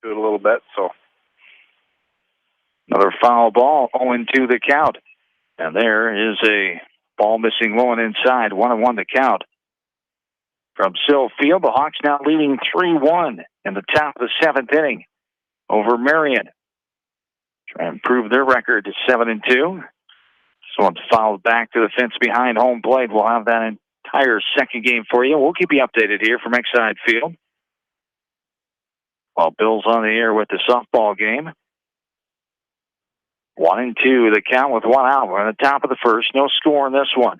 do it a little bit. So another foul ball, 0-2 the count. And there is a ball missing low and inside, 1-1 the count. From Sill Field, the Hawks now leading 3-1 in the top of the seventh inning over Marion. Try and improve their record to 7-2. This one's fouled back to the fence behind home plate. We'll have that entire second game for you. We'll keep you updated here from Exide Field. While Bill's on the air with the softball game. 1-2 the count with one out. We're on the top of the first. No score in this one.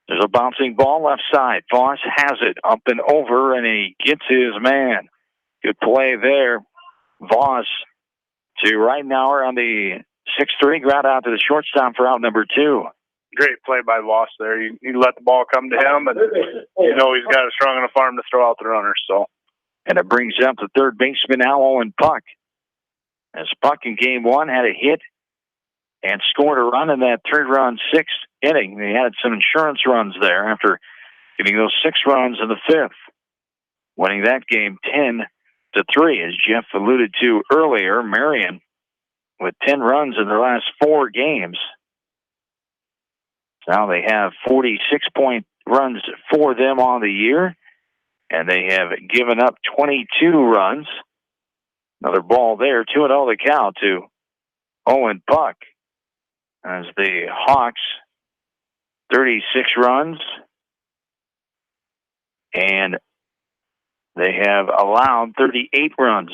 There's a bouncing ball left side. Voss has it up and over, and he gets his man. Good play there. Voss to Reitenauer on the 6-3, ground out to the shortstop for out number 2. Great play by Voss there. You let the ball come to him, and you know he's got a strong enough arm to throw out the runner. So, and it brings up the third baseman now, Owen Puck. As Puck in game one had a hit and scored a run in that third-round sixth inning. They had some insurance runs there after getting those 6 runs in the fifth, winning that game 10-3, as Jeff alluded to earlier. Marion with 10 runs in their last 4 games. Now they have 46-point runs for them on the year, and they have given up 22 runs. Another ball there, 2-0 the count to Owen Puck. As the Hawks, 36 runs, and they have allowed 38 runs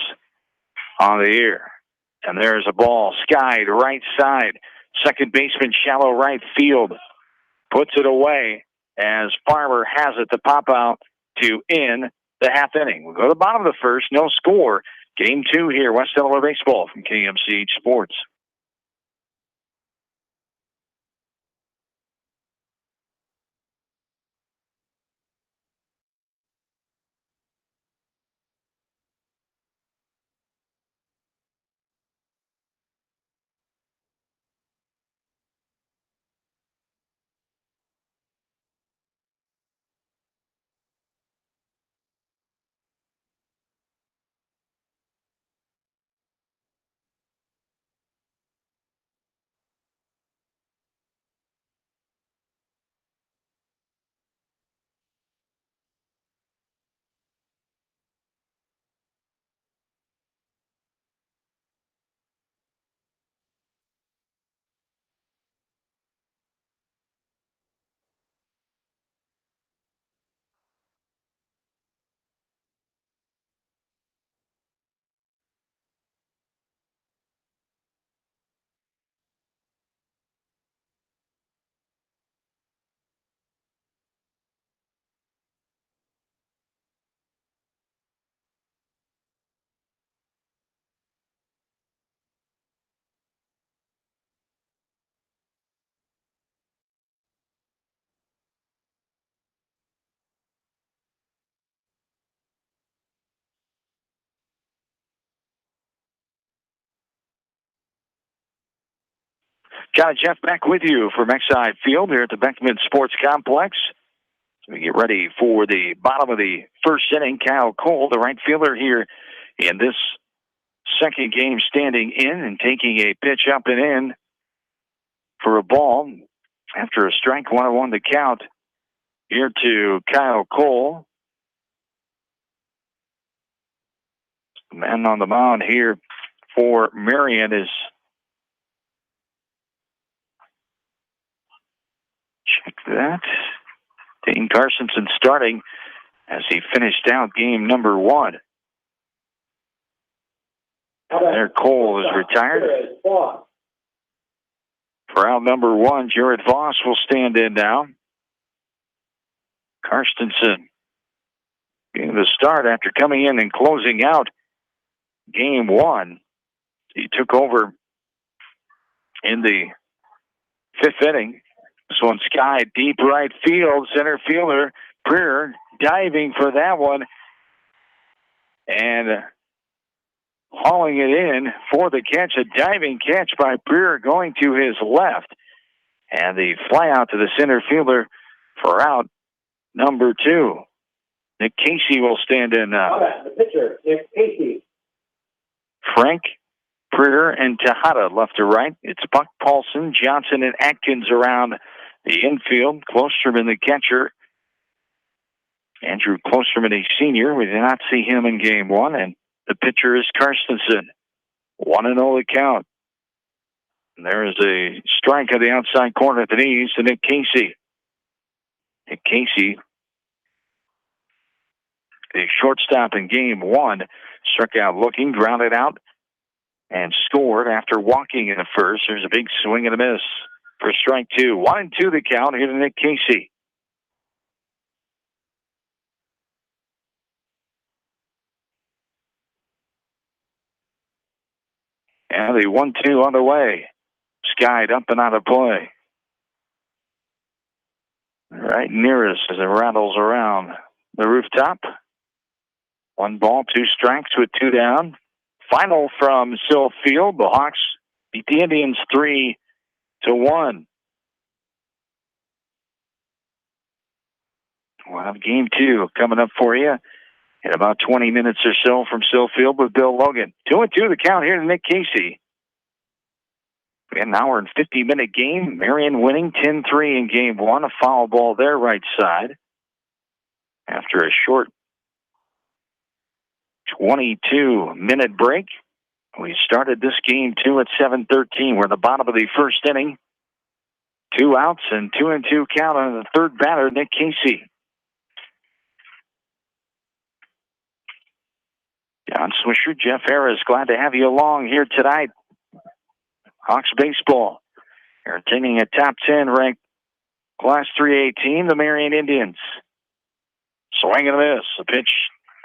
on the year. And there's a ball skied right side. Second baseman, shallow right field, puts it away as Farmer has it to pop out to end the half inning. We'll go to the bottom of the first, no score. Game 2 here, West Delaware Baseball from KMCH Sports. John and Jeff back with you from Exide Field here at the Beckman Sports Complex. So we get ready for the bottom of the first inning. Kyle Cole, the right fielder here in this second game, standing in and taking a pitch up and in for a ball after a strike. 1-1 the count here to Kyle Cole. The man on the mound here for Marion is, check that, Dane Carsonson starting as he finished out game number 1. There, Cole is retired. For out number 1, Jared Voss will stand in now. Carstensen getting the start after coming in and closing out game 1. He took over in the 5th inning. This one skied deep right field. Center fielder Preer diving for that one and hauling it in for the catch. A diving catch by Preer going to his left. And the fly out to the center fielder for out number 2. Nick Casey will stand in now. The pitcher, Nick Casey. Frank, Pritter, and Tejada left to right. It's Buck, Paulson, Johnson, and Atkins around the infield. Klosterman, the catcher. Andrew Klosterman, a senior. We did not see him in game one. And the pitcher is Karstensen. 1-0 the count. And there is a strike at the outside corner at the knees to Nick Casey. Nick Casey, the shortstop in game one, struck out looking, grounded out, and scored after walking in the first. There's a big swing and a miss for strike two. 1-2 the count here to Nick Casey. And the 1-2 on the way. Skied up and out of play. Right near us as it rattles around the rooftop. 1 ball, 2 strikes with 2 down. Final from Sill Field. The Hawks beat the Indians 3-1. We'll have game 2 coming up for you in about 20 minutes or so from Sill Field with Bill Logan. 2-2 the count here to Nick Casey. We had an hour and 50-minute game. Marion winning 10-3 in game 1. A foul ball there right side. After a short 22-minute break, we started this game 2 at 7:13. We're at the bottom of the first inning. 2 outs and 2-2 count on the third batter, Nick Casey. John Swisher, Jeff Harris, glad to have you along here tonight. Hawks baseball, entertaining a top 10 ranked Class 3A team, the Marion Indians. Swing and a miss. A pitch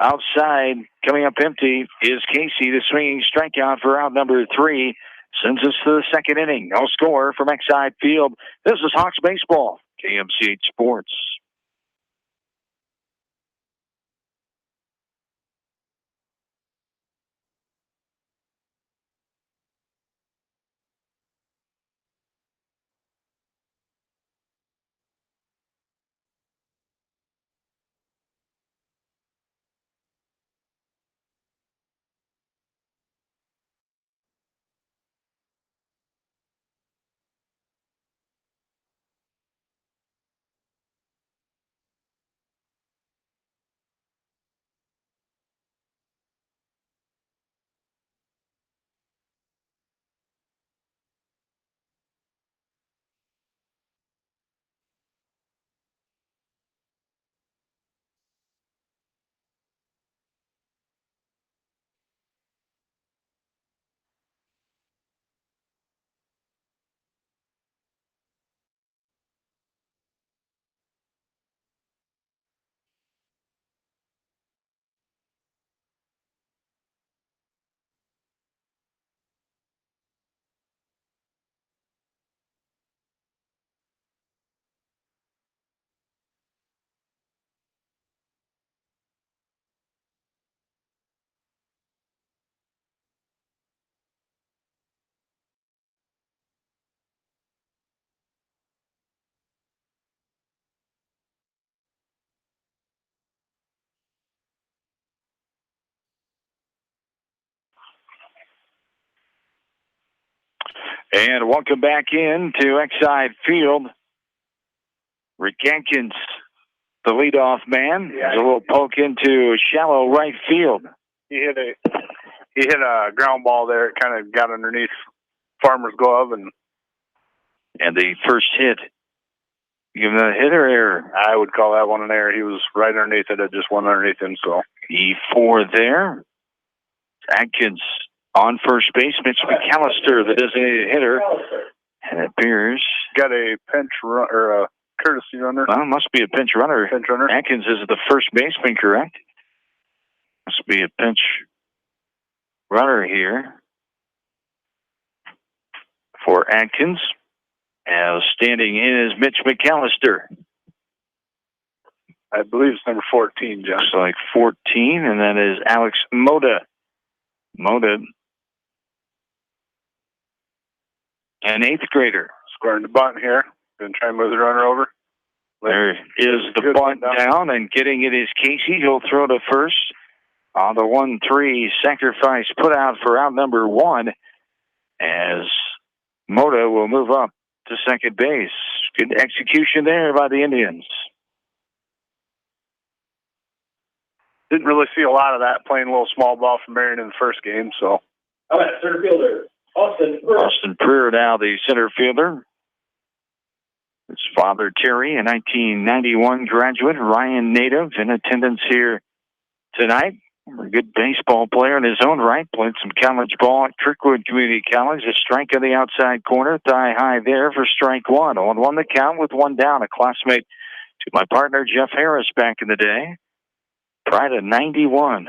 outside, coming up empty, is Casey. The swinging strikeout for out number 3 sends us to the second inning. No score from Exide Field. This is Hawks baseball, KMCH Sports. And welcome back in to Exide Field. Rick Atkins, the leadoff man. There's a little poke into shallow right field. He hit a ground ball there. It kind of got underneath Farmer's glove, and the first hit. You give him a hit or error? I would call that one an error. He was right underneath it. It just went underneath him. So E4 there. Atkins on first base. Mitch McAllister, the designated hitter. And it appears got a pinch run or a courtesy runner. Well, it must be a pinch runner. Pinch runner. Atkins is the first baseman, correct? Must be a pinch runner here for Atkins. As standing in is Mitch McAllister. I believe it's number 14, John. Looks like 14, and that is Alex Moda. Moda, an 8th grader. Squaring the bunt here. Going to try and move the runner over. There is the bunt down, and getting it is Casey. He'll throw to first on the 1-3 sacrifice put out for out number 1 as Mota will move up to second base. Good execution there by the Indians. Didn't really see a lot of that, playing a little small ball from Marion in the first game. So, how about center fielder Austin Preer now the center fielder. His father, Terry, a 1991 graduate, Ryan native, in attendance here tonight. A good baseball player in his own right. Played some college ball at Kirkwood Community College. A strike on the outside corner. Thigh high there for strike 1. 1-1 the count with 1 down. A classmate to my partner, Jeff Harris, back in the day. Pride of 91.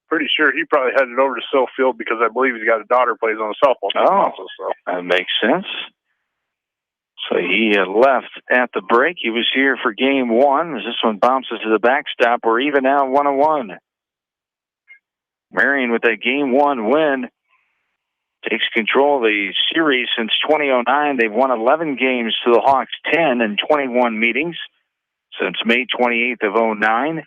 Pretty sure he probably headed over to Silfield because I believe he's got a daughter plays on the softball team also. So that makes sense. So he left at the break. He was here for game 1 as this one bounces to the backstop. We're even now 1-1. Marion with that game 1 win takes control of the series since 2009. They've won 11 games to the Hawks 10 in 21 meetings since May 28th of 2009.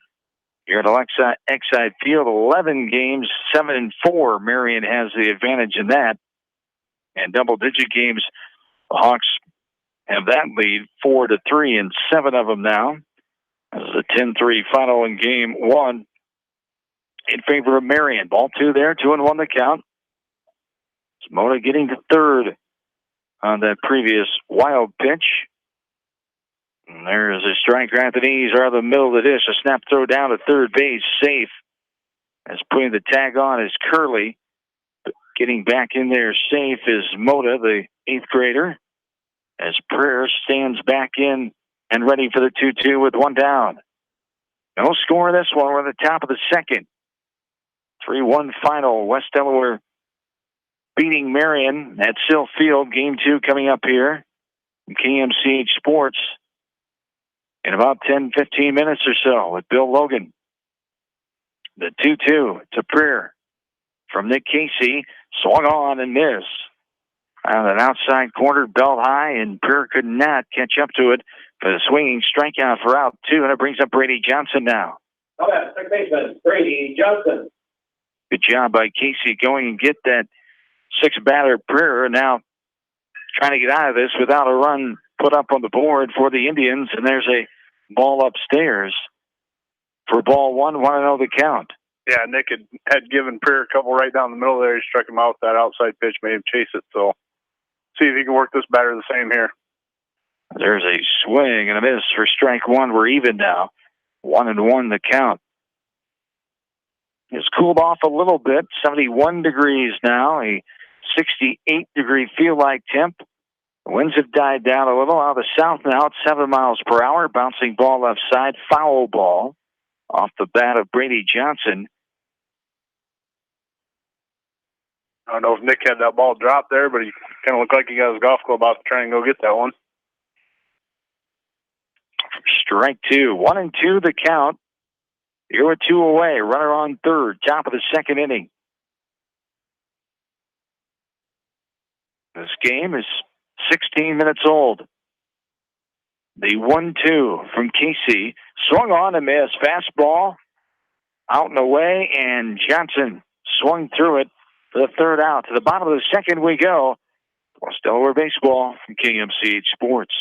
Here at Exide Field, 11 games, 7-4. Marion has the advantage in that. And double-digit games, the Hawks have that lead 4-3 in 7 of them now. This is a 10-3 final in game 1 in favor of Marion. Ball 2 there, 2-1 the count. Mota getting to third on that previous wild pitch. And there's a strike right at the knees or the middle of the dish. A snap throw down to third base, safe. As putting the tag on is Curley. Getting back in there safe is Mota, the 8th grader. As Preer stands back in and ready for the 2-2 with 1 down. No score in this one. We're at the top of the second. 3-1 final. West Delaware beating Marion at Sill Field. Game 2 coming up here in KMCH Sports in about 10-15 minutes or so with Bill Logan. The 2-2 to Preer from Nick Casey. Swung on and missed. On an outside corner, belt high, and Preer could not catch up to it. But a swinging strikeout for out 2, and it brings up Brady Johnson now. How about second baseman Brady Johnson? Good job by Casey going and get that 6-batter Preer. Now trying to get out of this without a run put up on the board for the Indians. And there's a ball upstairs for ball 1, 1-0 the count. Yeah, Nick had given Preer a couple right down the middle there. He struck him out with that outside pitch, made him chase it. So see if he can work this batter the same here. There's a swing and a miss for strike 1. We're even now. 1-1 the count. It's cooled off a little bit. 71 degrees now. A 68-degree feel-like temp. The winds have died down a little. Out of the south now at 7 miles per hour. Bouncing ball left side. Foul ball off the bat of Brady Johnson. I don't know if Nick had that ball dropped there, but he kind of looked like he got his golf club out to try and go get that one. Strike 2. 1-2 the count. You're a 2 away. Runner on third. Top of the second inning. This game is 16 minutes old. The 1-2 from Casey. Swung on and missed. Fastball out and away, and Johnson swung through it for the third out. To the bottom of the second we go. West Delaware Baseball from KMCH Sports.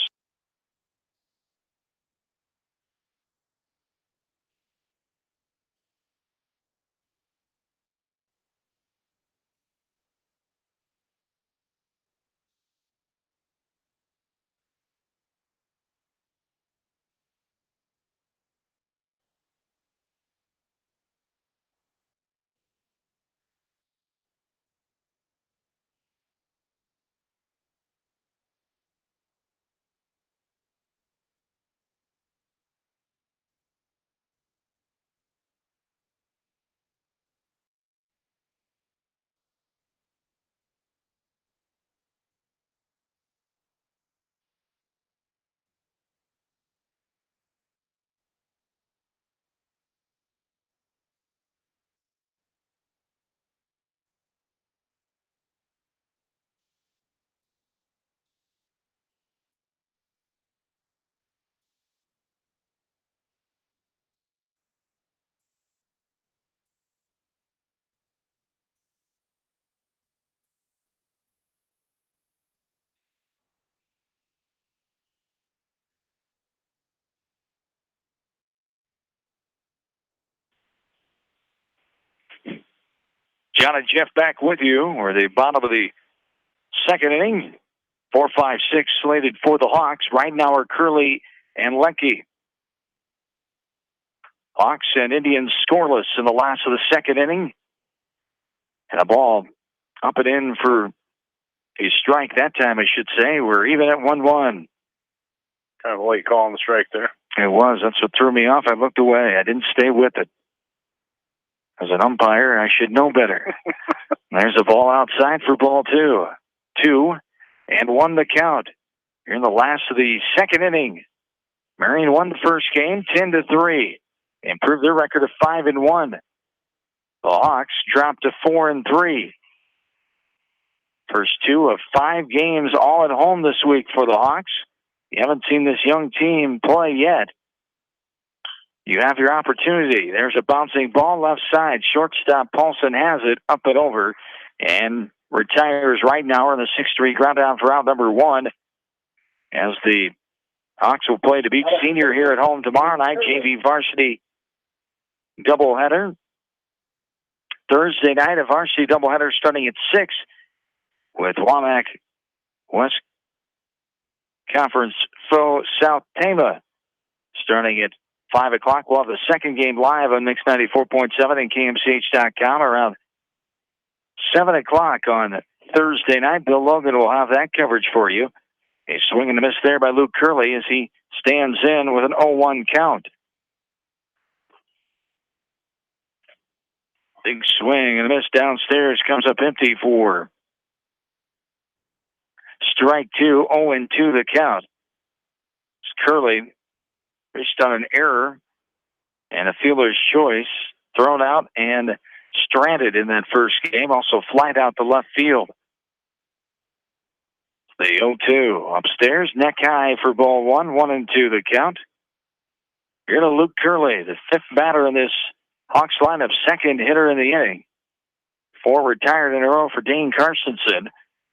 John and Jeff back with you. We're the bottom of the second inning. 4, 5, 6 slated for the Hawks. Right now are Curley and Leckie. Hawks and Indians scoreless in the last of the second inning. And a ball up and in for a strike that time, I should say. We're even at 1-1. Kind of a late call on the strike there. It was. That's what threw me off. I looked away. I didn't stay with it. As an umpire, I should know better. There's a ball outside for ball 2. 2-1 the count. Here in the last of the second inning. Marion won the first game 10-3. Improved their record to 5-1. The Hawks dropped to 4-3. First 2 of 5 games all at home this week for the Hawks. You haven't seen this young team play yet. You have your opportunity. There's a bouncing ball left side. Shortstop Paulson has it up and over and retires right now in the 6-3 ground out for out number 1 as the Hawks will play to beat Senior here at home tomorrow night. JV varsity doubleheader. Thursday night, a varsity doubleheader starting at 6 with Womack West Conference foe South Tama starting at 5 o'clock. We'll have the second game live on Mix 94.7 and KMCH.com around 7 o'clock on Thursday night. Bill Logan will have that coverage for you. A swing and a miss there by Luke Curley as he stands in with an 0-1 count. Big swing and a miss downstairs, comes up empty for strike 2, 0-2 the count. Curley based on an error and a fielder's choice, thrown out and stranded in that first game. Also flied out to left field. The 0-2 upstairs, neck high for ball 1, 1-2 the count. Here to Luke Curley, the 5th batter in this Hawks lineup, 2nd hitter in the inning. 4 retired in a row for Dane Carstensen,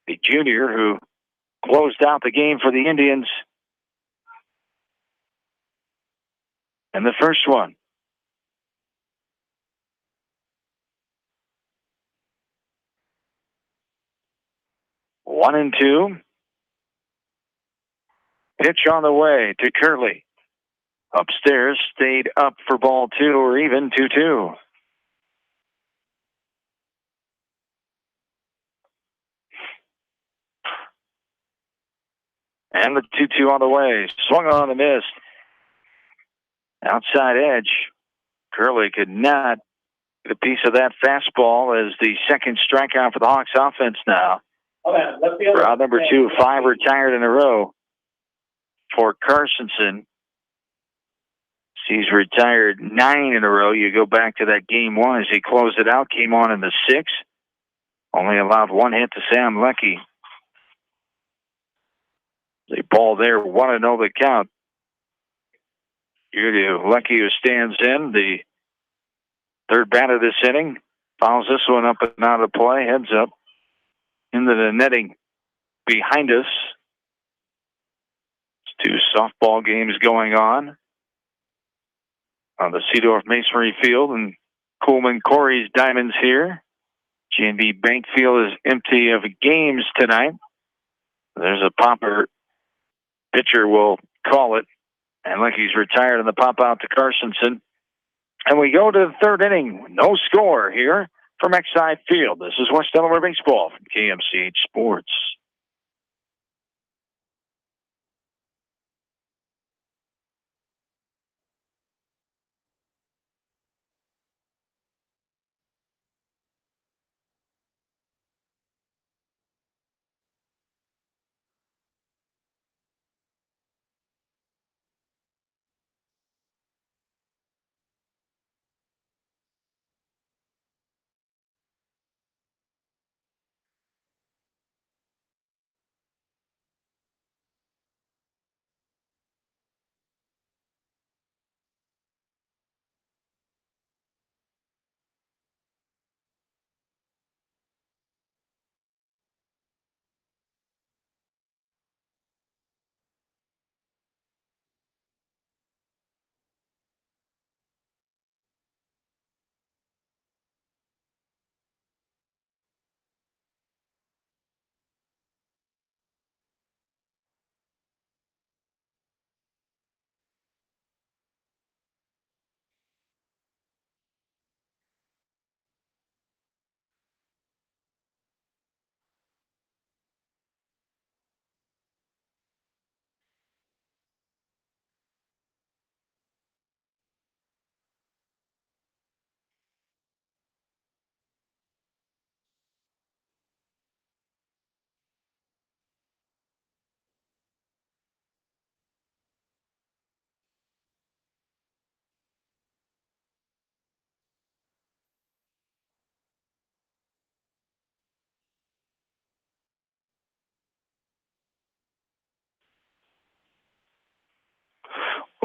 the junior who closed out the game for the Indians. And the first one. One and two. Pitch on the way to Curley. Upstairs, stayed up for ball 2 or even 2-2. And the 2-2 on the way. Swung on and missed. Outside edge. Curley could not get a piece of that fastball as the second strikeout for the Hawks offense now. For out number 2, 5 retired in a row for Carstensen. He's retired 9 in a row. You go back to that game 1 as he closed it out, came on in the 6th. Only allowed 1 hit to Sam Leckie. The ball there, 1-0 the count. Here to Leckie, who stands in, the 3rd batter this inning. Fouls this one up and out of play, heads up into the netting behind us. There's 2 softball games going on the Seedorf Masonry Field and Coleman Corey's Diamonds here. G&B Bank Field is empty of games tonight. There's a popper. Pitcher will call it. And Leckie's retired in the pop out to Carstensen. And we go to the 3rd inning. No score here from Exide Field. This is West Delaware Baseball from KMCH Sports.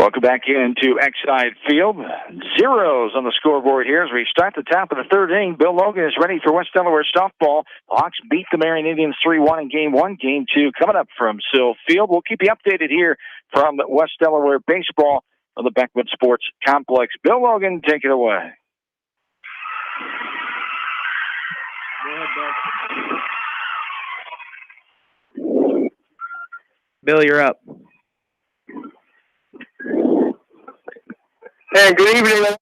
Welcome back into Exide Field. Zeros on the scoreboard here as we start the top of the third inning. Bill Logan is ready for West Delaware softball. Hawks beat the Marion Indians 3-1 in Game 1. Game 2 coming up from Sill Field. We'll keep you updated here from West Delaware baseball on the Beckman Sports Complex. Bill Logan, take it away. Go ahead, Bill, you're up. And good evening.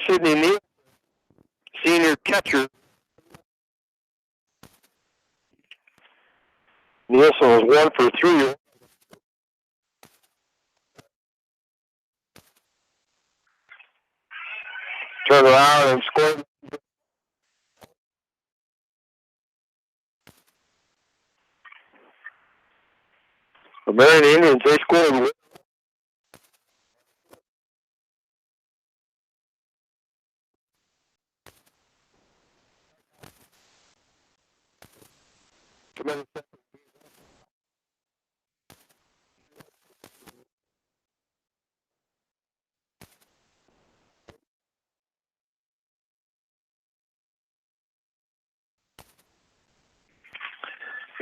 Sydney Neal, senior catcher. Nielsen was 1 for 3. Turned around and scored. The Marion Indians, they scored.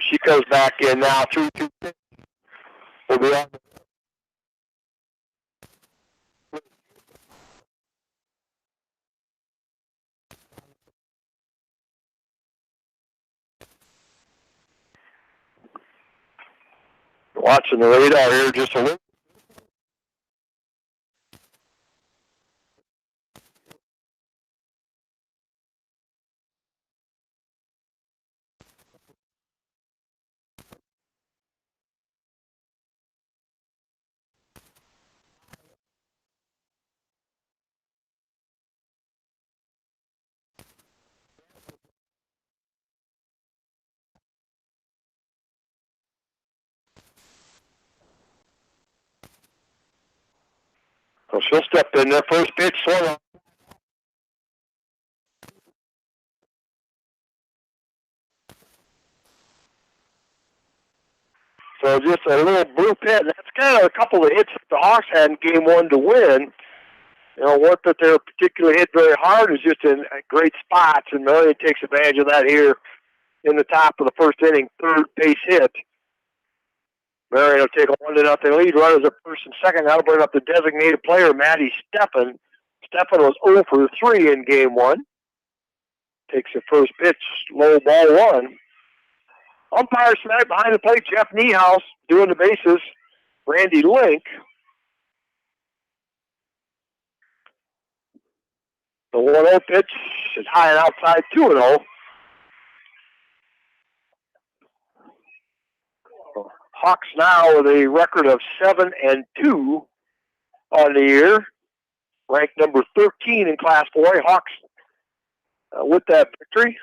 She comes back in now, 3-2. We'll be on. Watching the radar here just a little. So she'll step in there. First pitch, Solon. So just a little blue pit. That's kind of a couple of hits that the Hawks had in Game 1 to win. You know, what that they're particularly hit very hard is just in great spots, and Marion takes advantage of that here in the top of the first inning, third base hit. Marion will take a 1-0 lead. Runners at first and second. That'll bring up the designated player, Maddie Steffen. Steffen was 0 for 3 in Game 1. Takes the first pitch, low ball 1. Umpire tonight behind the plate, Jeff Niehaus doing the bases. Randy Link. The 1-0 pitch is high and outside, 2-0. Hawks now with a record of 7-2 on the year, ranked number 13 in Class 4A. Hawks with that victory.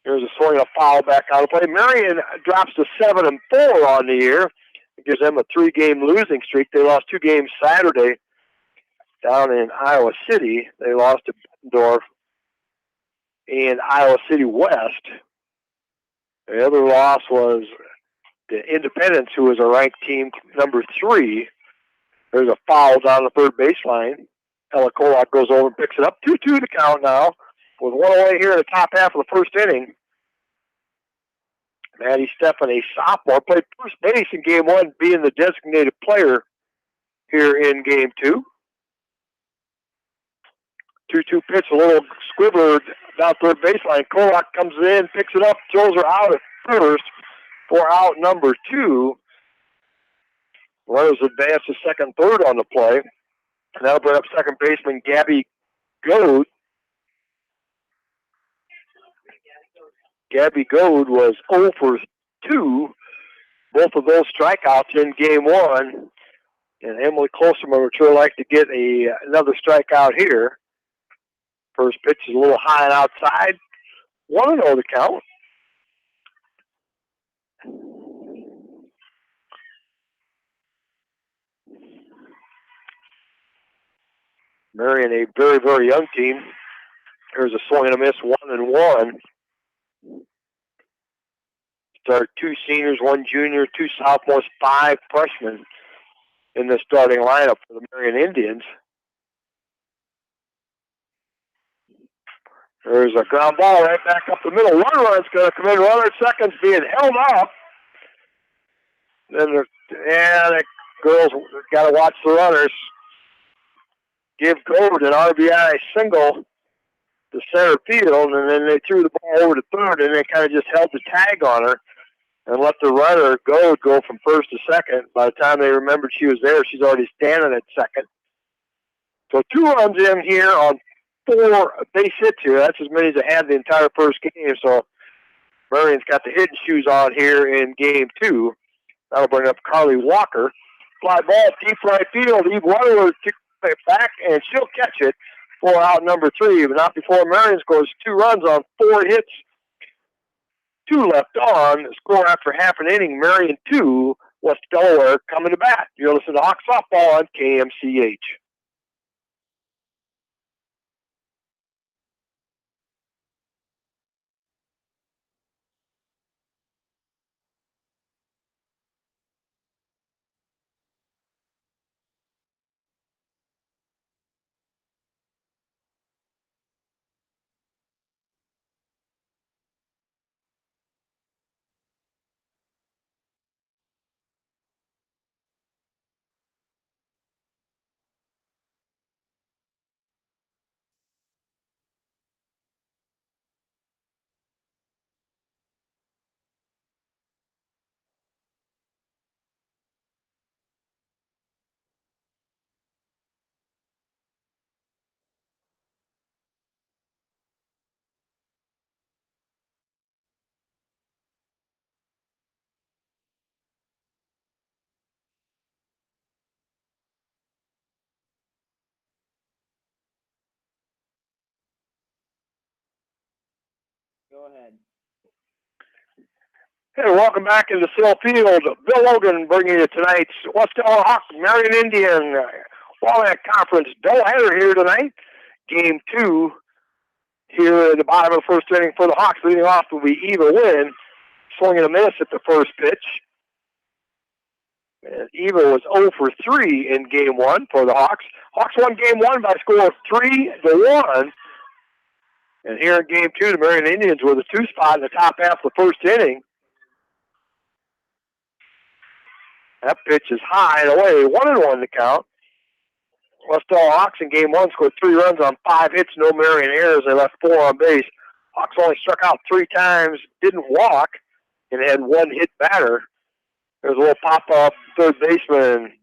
There's a swing and a foul back out of play. Marion drops to 7-4 on the year. It gives them a 3-game losing streak. They lost 2 games Saturday down in Iowa City. They lost to Bettendorf and Iowa City West. The other loss was the Independence, who was a ranked team number 3. There's a foul down the third baseline. Ella Kolak goes over and picks it up. 2-2 to count now, with 1 away here in the top half of the first inning. Maddie Steffen, a sophomore, played first base in Game 1, being the designated player here in Game 2. 2-2 pitch, a little squibbler down third baseline. Kolak comes in, picks it up, throws her out at first for out number 2. Runners advance to second, third on the play. And that'll bring up second baseman Gabby Goad. Gabby Goad was 0 for 2. Both of those strikeouts in game 1. And Emily Klosterman would sure like to get another strikeout here. First pitch is a little high and outside. 1-0 the count. Marion, a very, very young team. Here's a swing and a miss, 1-1. Start 2 seniors, 1 junior, 2 sophomores, 5 freshmen in the starting lineup for the Marion Indians. There's a ground ball right back up the middle. One run's going to come in. Runner at second's being held off. Then the girls got to watch the runners. Give Gold an RBI single to center field, and then they threw the ball over to third, and they kind of just held the tag on her and let the runner go from first to second. By the time they remembered she was there, she's already standing at second. So 2 runs in here on 4 base hits here. That's as many as they had the entire first game. So Marion's got the hitting shoes on here in game 2. That'll bring up Carly Walker. Fly ball, deep right field. Eve Waterworth took it back, and she'll catch it for out number 3. But not before Marion scores 2 runs on 4 hits. 2 left on. Score after half an inning. Marion 2, West Delaware coming to bat. You're listening to Hawk Softball on KMCH. Go ahead. Hey, welcome back into Sill Field. Bill Logan bringing you tonight's West Delaware Hawk Marion Indian Walleye Conference doubleheader here tonight. Game 2 here in the bottom of the first inning for the Hawks. Leading off will be Eva Wynn, swinging a miss at the first pitch. And Eva was 0 for 3 in game 1 for the Hawks. Hawks won game 1 by a score of 3-1. And here in game 2, the Marion Indians were the 2 spot in the top half of the first inning. That pitch is high and away. 1-1 to count. West Delaware Hawks in game 1 scored 3 runs on 5 hits, no Marion errors. They left 4 on base. Hawks only struck out 3 times, didn't walk, and had 1 hit batter. There's a little pop-up. Third baseman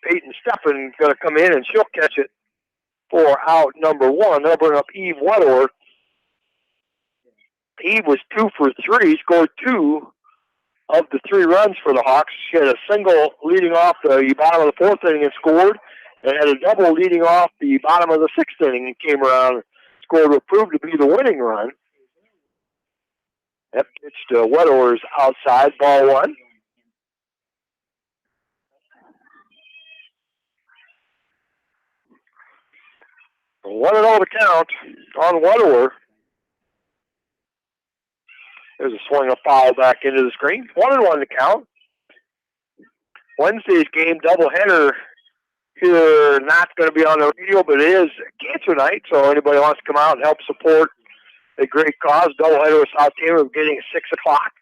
Peyton Steffen going to come in, and she'll catch it for out number 1. They'll bring up Eve Weddor. Eve was 2 for 3, scored 2 of the 3 runs for the Hawks. She had a single leading off the bottom of the 4th inning and scored, and had a double leading off the bottom of the 6th inning and came around and scored what proved to be the winning run. That pitch to Weddor's outside, ball 1. So 1-0 to count on Weddor. There's a swing, a foul back into the screen. 1-1 to count. Wednesday's game doubleheader here, not going to be on the radio, but it is cancer night, so anybody wants to come out and help support a great cause. Doubleheader with South Taylor beginning at 6 o'clock.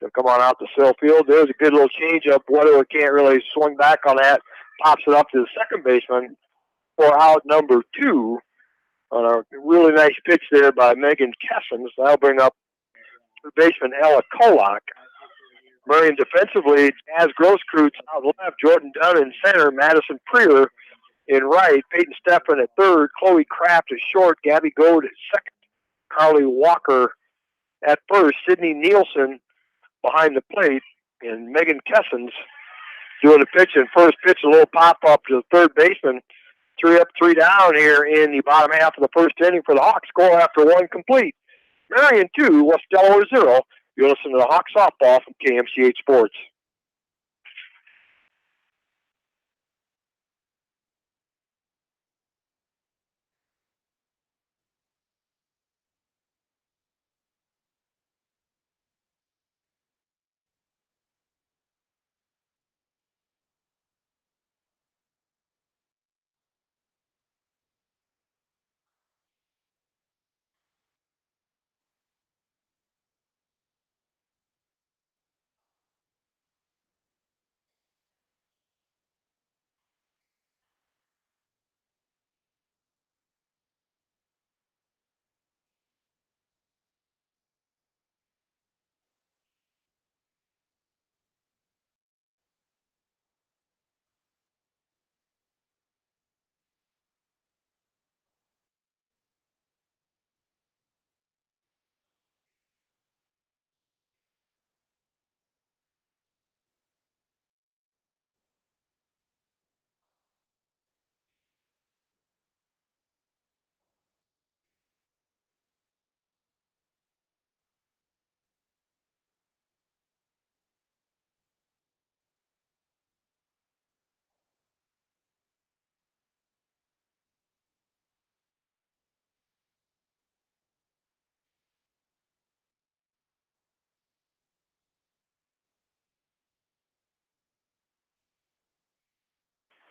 So come on out to Sill Field. There's a good little change-up. Weddor can't really swing back on that. Pops it up to the second baseman for out number 2. a really nice pitch there by Megan Kessens. That'll bring up third baseman Ella Kolak. Marion defensively, Jazz Grosskreutz out left, Jordan Dunn in center, Madison Preer in right, Peyton Steffen at third, Chloe Kraft at short, Gabby Gold at second, Carly Walker at first, Sydney Nielsen behind the plate, and Megan Kessens doing the pitch. And first pitch, a little pop-up to the third baseman. 3 up, 3 down here in the bottom half of the first inning for the Hawks. Score after 1 complete. Marion 2, West Delaware 0. You're listening to the Hawks softball from KMCH Sports.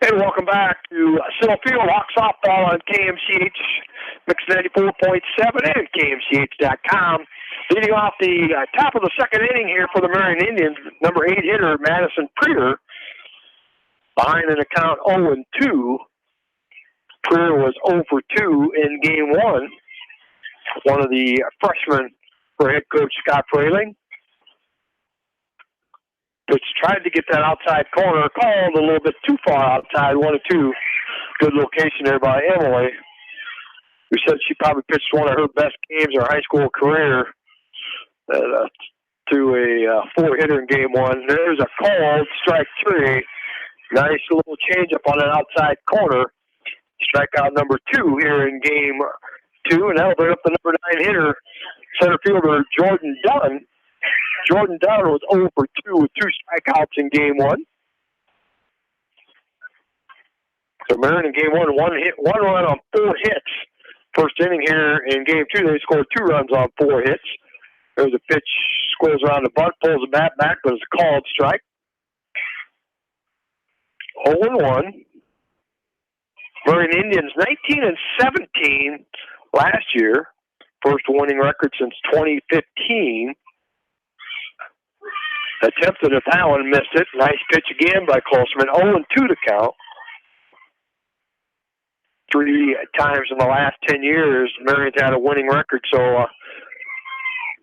And welcome back to Solon Field Hawk softball on KMCH Mix 94.7 and KMCH.com. Leading off the top of the second inning here for the Marion Indians, number 8 hitter Madison Preer, behind an account 0-2. Preer was 0 for 2 in game 1. One of the freshmen for head coach Scott Frayling. Pitch tried to get that outside corner, called a little bit too far outside, 1-2. Good location there by Emily, who said she probably pitched one of her best games in her high school career to a 4-hitter in game 1. There's a called strike 3. Nice little changeup on an outside corner. Strikeout number 2 here in game 2, and that'll bring up the number 9 hitter, center fielder Jordan Dunn. Jordan Dunn was 0 for 2 with 2 strikeouts in game 1. So Marion in game 1, 1 run on 4 hits. First inning here in game 2, they scored 2 runs on 4 hits. There's a pitch, squares around the butt, pulls the bat back, but it's a called strike. 0-1. Marion Indians 19-17 last year. First winning record since 2015. Attempted at that one, missed it. Nice pitch again by Closeman. 0-2 to count. 3 times in the last 10 years, Marion's had a winning record. So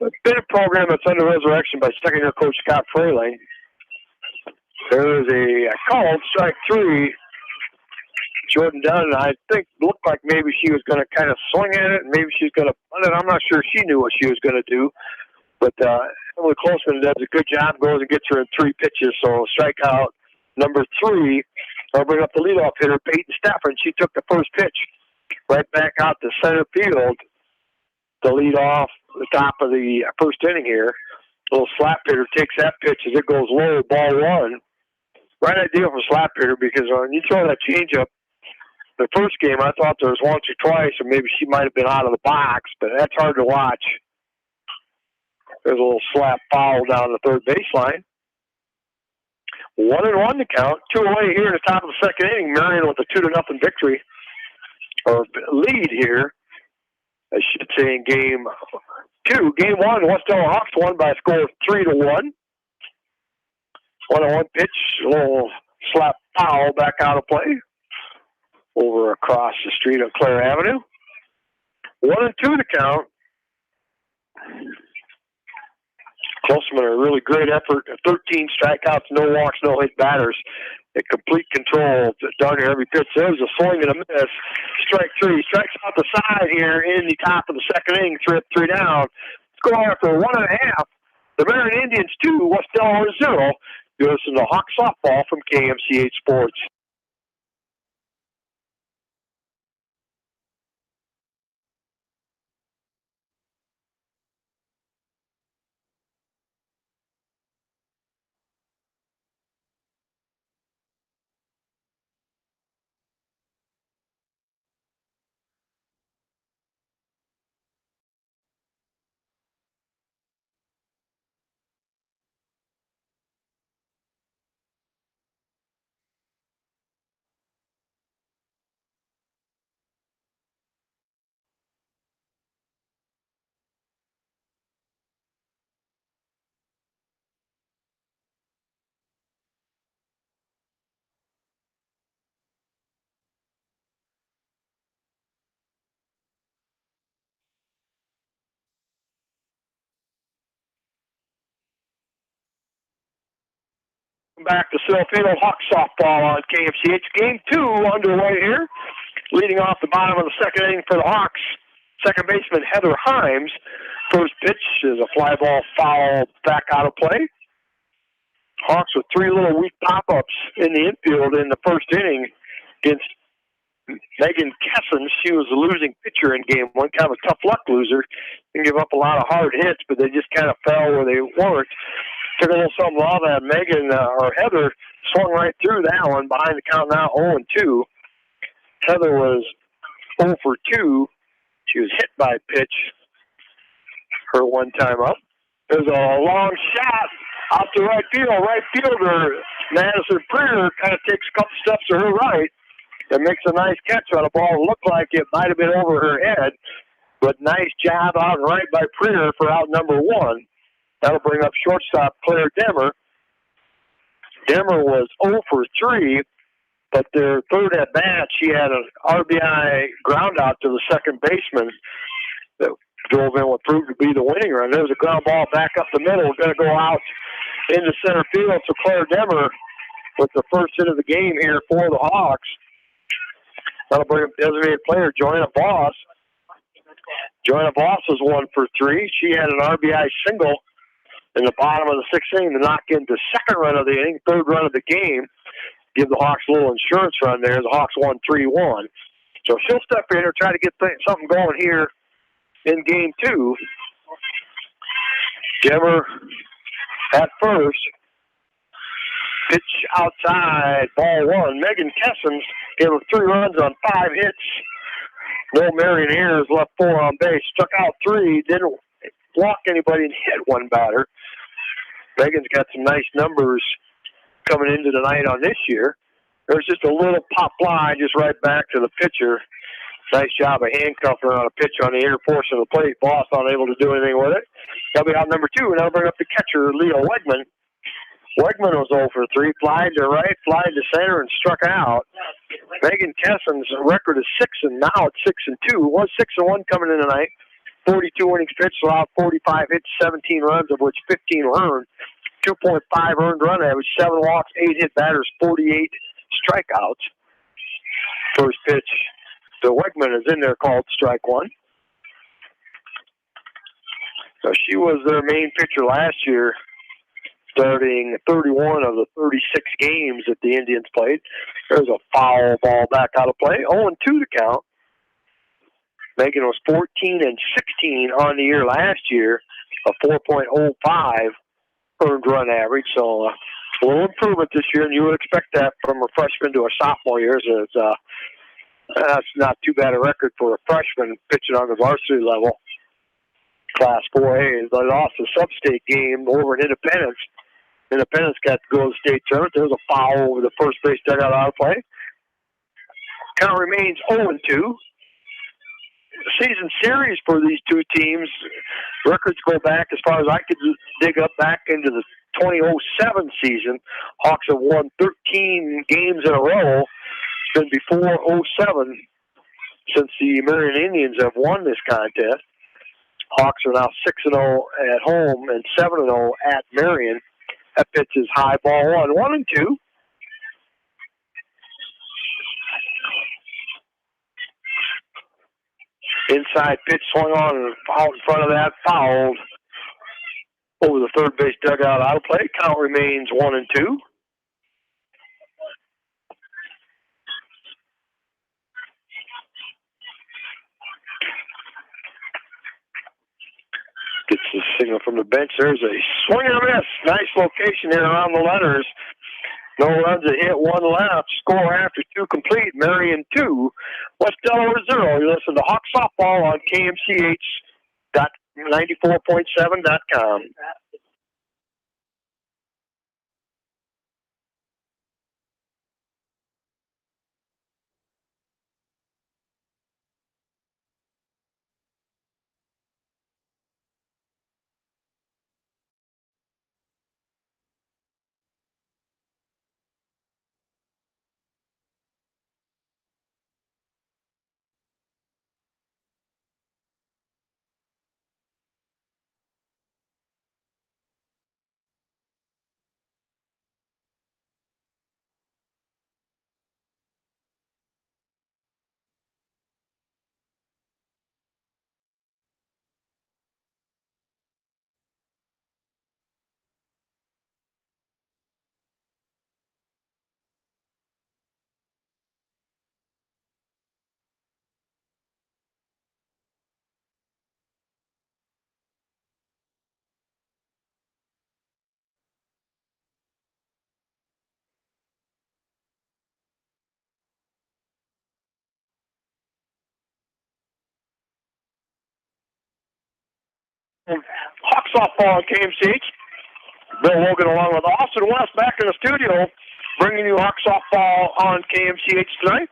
it's been a program that's under resurrection by second-year coach Scott Frayling. There is a called strike 3. Jordan Dunn, I think, looked like maybe she was going to kind of swing at it, and maybe she's going to punt it. I'm not sure she knew what she was going to do. But Emily Closeman does a good job, goes and gets her in 3 pitches. So strikeout number 3. I'll bring up the leadoff hitter, Peyton Stafford. She took the first pitch right back out to center field to lead off the top of the first inning here. A little slap hitter takes that pitch as it goes low, ball 1. Right idea for slap hitter because when you throw that changeup, the first game I thought there was once or twice, or maybe she might have been out of the box, but that's hard to watch. There's a little slap foul down the third baseline. 1-1 to count. 2 away here in the top of the second inning. Marion with a 2-0 victory or lead here. I should say in game 2. Game 1, West Delaware Hawks won by a score of 3-1. 1-1 pitch, a little slap foul back out of play over across the street on Clare Avenue. 1-2 to count. Closeman, a really great effort. 13 strikeouts, no walks, no hit batters. A complete control of darn near every pitch. There's a swing and a miss. Strike three. Strikes out the side here in the top of the second inning. 3 down. Score after 1.5. The Marion Indians 2, West Delaware 0. You listen to Hawk Softball from KMCH Sports. Back to Silphino, Hawk Softball on KMCH. Game 2 underway here. Leading off the bottom of the second inning for the Hawks, second baseman Heather Himes. First pitch is a fly ball foul back out of play. Hawks with 3 little weak pop-ups in the infield in the first inning against Megan Kessens. She was the losing pitcher in game 1, kind of a tough luck loser. Didn't give up a lot of hard hits, but they just kind of fell where they weren't. Took a little something off that. Heather swung right through that one, behind the count now 0-2. Heather was 0 for 2. She was hit by a pitch her one time up. There's a long shot out to right field. Right fielder Madison Freer kind of takes a couple steps to her right and makes a nice catch on a ball that looked like it might have been over her head, but nice job out right by Freer for out number 1. That'll bring up shortstop Claire Demmer. Demmer was 0 for 3, but their third at bat, she had an RBI ground out to the second baseman that drove in what proved to be the winning run. There was a ground ball back up the middle, going to go out into center field. So Claire Demmer with the first hit of the game here for the Hawks. That'll bring up designated player Joanna Voss. Joanna Voss was 1 for 3. She had an RBI single in the bottom of the sixth inning to knock into second run of the inning, third run of the game. Give the Hawks a little insurance run there. The Hawks won 3-1. So she'll step in or try to get something going here in game 2. Demmer at first. Pitch outside, ball 1. Megan Kessens gave her 3 runs on 5 hits. No Marioneers, left 4 on base. Struck out 3, didn't block anybody and hit 1 batter. Megan's got some nice numbers coming into the night on this year. There's just a little pop fly just right back to the pitcher. Nice job of handcuffing her on a pitch on the inner portion of the plate. Boss unable to do anything with it. That'll be out number 2, and that'll bring up the catcher, Leah Wegman. Wegman was 0 for 3, flied to right, flied to center, and struck out. Megan Kessens' record is 6, and now it's 6-2. Was 6-1 coming in tonight. 42 innings pitched, allowed 45 hits, 17 runs, of which 15 earned. 2.5 earned run average, 7 walks, 8 hit batters, 48 strikeouts. First pitch to Wegman is in there, called strike 1. So she was their main pitcher last year, starting 31 of the 36 games that the Indians played. There's a foul ball back out of play. 0-2 to count. Megan was 14-16 on the year last year, a 4.05 earned run average. So a little improvement this year, and you would expect that from a freshman to a sophomore year. So that's not too bad a record for a freshman pitching on the varsity level. Class 4A. They lost a sub-state game over in Independence. Independence got to go to the state tournament. There was a foul over the first base dugout out of play. Count remains 0-2. Season series for these two teams, records go back as far as I could dig up back into the 2007 season. Hawks have won 13 games in a row. It's been before 07 since the Marion Indians have won this contest. Hawks are now 6-0 at home and 7-0 at Marion. That pitch is high, ball one. 1-2. Inside pitch swung on and out in front of that, fouled over the third base dugout out of play. Count remains 1-2. Gets the signal from the bench. There's a swing and a miss. Nice location here around the letters. No runs, a hit, one left. Score after two complete. Marion 2, West Delaware 0. You listen to Hawk Softball on KMCH.94.7.com. Hawk Softball on KMCH. Bill Logan along with Austin West back in the studio, bringing you Hawk Softball on KMCH tonight.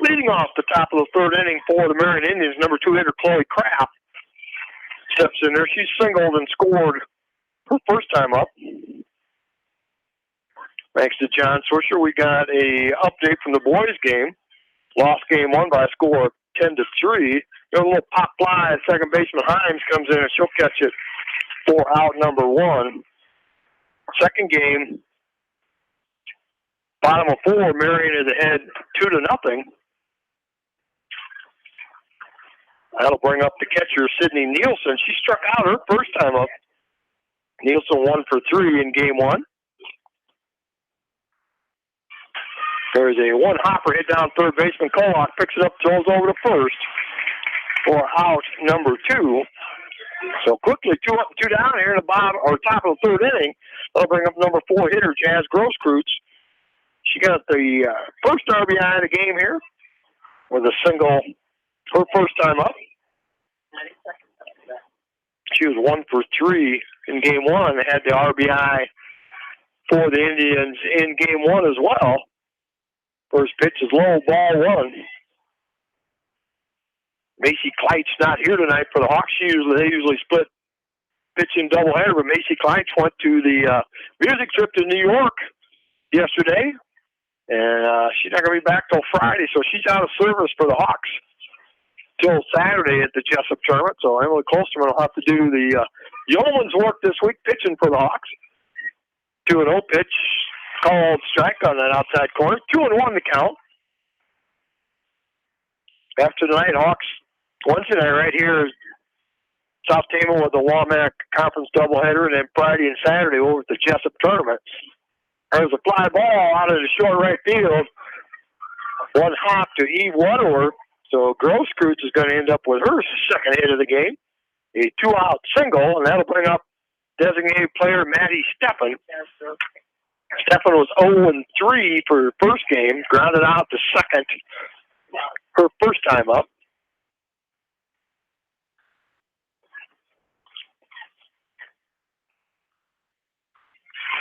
Leading off the top of the third inning for the Marion Indians, number 2 hitter Chloe Kraft steps in there. She singled and scored her first time up. Thanks to John Swisher, we got a update from the boys' game. Lost game 1 by a score of 10-3. A little pop fly. Second baseman Himes comes in and she'll catch it for out number 1. Second game, bottom of 4, Marion is ahead 2-0. That'll bring up the catcher, Sydney Nielsen. She struck out her first time up. Nielsen 1 for 3 in game 1. There's a one-hopper hit down third baseman. Kolak picks it up, throws over to first for out number 2. So quickly, 2 up and 2 down here in the bottom or top of the third inning. That'll bring up number 4 hitter, Jazz Grosskreutz. She got the first RBI of the game here with a single her first time up. She was 1 for 3 in game 1 and had the RBI for the Indians in game 1 as well. First pitch is low, ball 1. Macy Kleitz not here tonight for the Hawks. They usually split pitching doubleheader, but Macy Kleitz went to the music trip to New York yesterday, and she's not going to be back till Friday, so she's out of service for the Hawks till Saturday at the Jessup tournament. So Emily Klosterman will have to do the yeoman's work this week pitching for the Hawks. 2-0 pitch, called strike on that outside corner. 2-1 to count. After tonight, Hawks Wednesday night right here, South Tama with the Wamac Conference doubleheader, and then Friday and Saturday over at the Jessup tournament. There's a fly ball out of the short right field. One hop to Eve Wedeler. So Grosskreutz is going to end up with her second hit of the game. A 2-out single, and that'll bring up designated player Maddie Steffen. Steffen was 0-3 for her first game, grounded out the second, her first time up.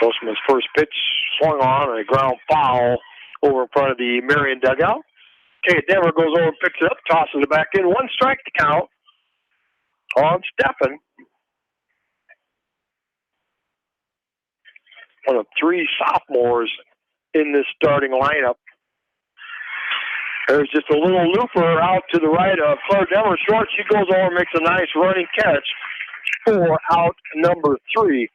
Postman's first pitch swung on and a ground foul over in front of the Marion dugout. Kate Denver goes over and picks it up, tosses it back in. 1 strike to count on Steffen. One of 3 sophomores in this starting lineup. There's just a little looper out to the right of Claire Demmer. Short, she goes over and makes a nice running catch for out number 3.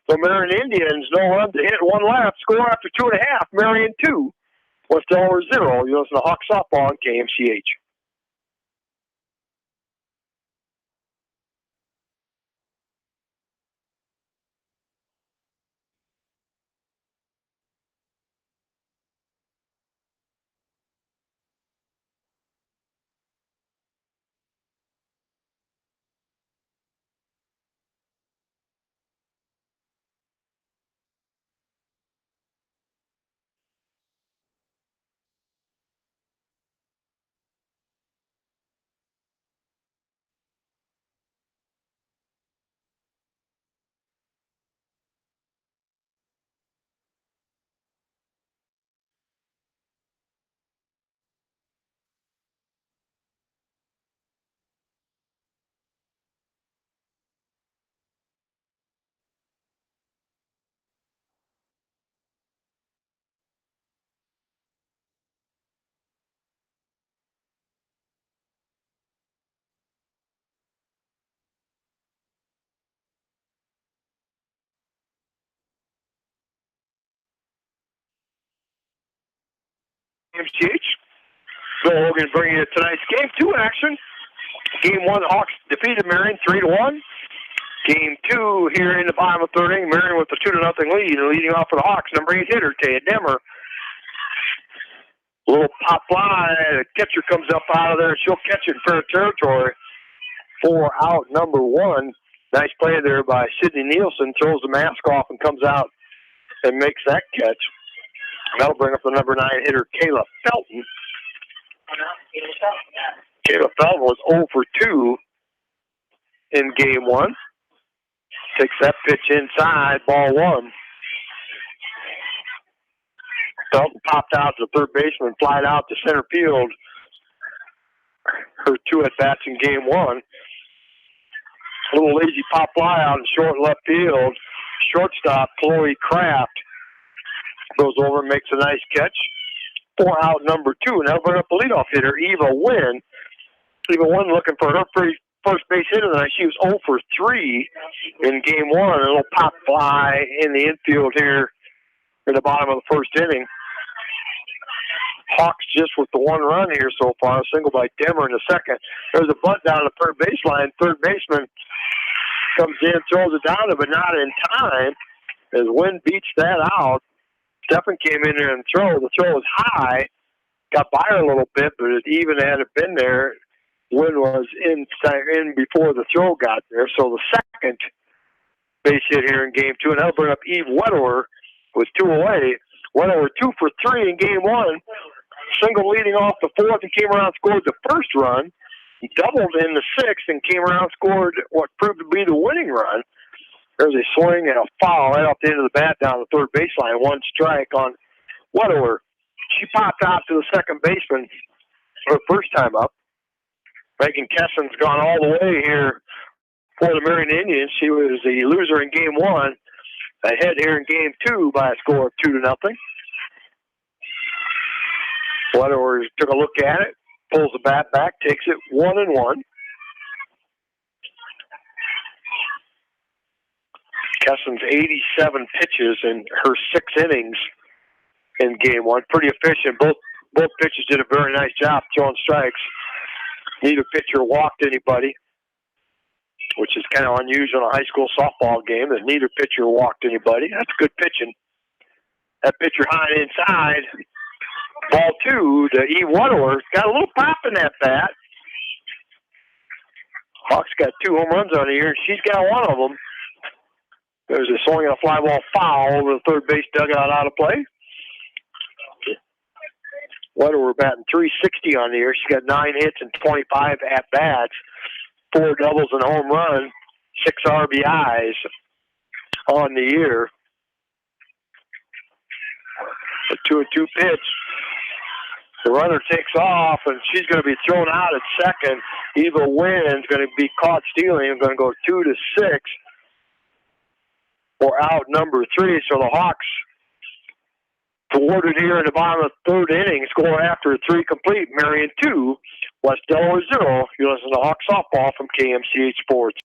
So Marion Indians, no run to hit, 1 left. Score after 2.5. Marion 2. West Delaware 0. You listen to Hawk Softball on KMCH. KMCH. Bill Hogan bringing you tonight's Game 2 action. Game 1, the Hawks defeated Marion 3-1. Game 2 here in the bottom of 3rd inning. Marion with a 2-0 lead. Leading off for the Hawks, number 8 hitter, Taya Demmer. Little pop fly. The catcher comes up out of there. She'll catch it in fair territory for out number 1. Nice play there by Sydney Nielsen. Throws the mask off and comes out and makes that catch. That'll bring up the number 9 hitter, Kayla Felton. Kayla Felton was 0 for 2 in game 1. Takes that pitch inside, ball 1. Felton popped out to the third baseman, flied out to center field. Her 2 at-bats in game 1. A little lazy pop fly out in short left field. Shortstop, Chloe Kraft, goes over and makes a nice catch for out number 2. Now bring up the leadoff hitter, Eva Wynn. Eva Wynn looking for her first base hit of the night. She was 0 for 3 in game 1. A little pop fly in the infield here in the bottom of the 1st inning. Hawks just with the 1 run here so far. A single by Demmer in the 2nd. There's a bunt down the third baseline. Third baseman comes in, throws it down, but not in time. As Wynn beats that out. Steffen came in there and throw. The throw was high. Got by her a little bit, but even had it been there, Wynn was in before the throw got there. So the 2nd base hit here in game 2, and that'll bring up Eve Wedower with 2 away. Wedower 2 for 3 in game 1. Single leading off the 4th and came around and scored the 1st run. He doubled in the 6th and came around and scored what proved to be the winning run. There's a swing and a foul right off the end of the bat down the third baseline. 1 strike on Wedower. She popped out to the second baseman her first time up. Megan Kessen's gone all the way here for the Marion Indians. She was the loser in game 1. Ahead here in game 2 by a score of 2-0. Wedower took a look at it, pulls the bat back, takes it 1-1. Kessen's 87 pitches in her 6 innings in game 1. Pretty efficient. Both pitchers did a very nice job throwing strikes. Neither pitcher walked anybody, which is kind of unusual in a high school softball game that neither pitcher walked anybody. That's good pitching. That pitcher high inside. Ball 2 to Eve Wedower. Got a little pop in that bat. Hawks got 2 home runs on the year, and she's got 1 of them. There's a swing and a fly ball foul over the third base dugout out of play. Wedower batting .360 on the year. She got 9 hits and 25 at-bats, 4 doubles and a home run, 6 RBIs on the year. A 2-2 pitch. The runner takes off, and she's going to be thrown out at second. Eva Wynn's going to be caught stealing and going to go 2-6 for out number 3. So the Hawks Thwarted here in the bottom of the third inning. Score after 3 complete. Marion 2, West Delaware 0. You listen to Hawk Softball from KMCH Sports.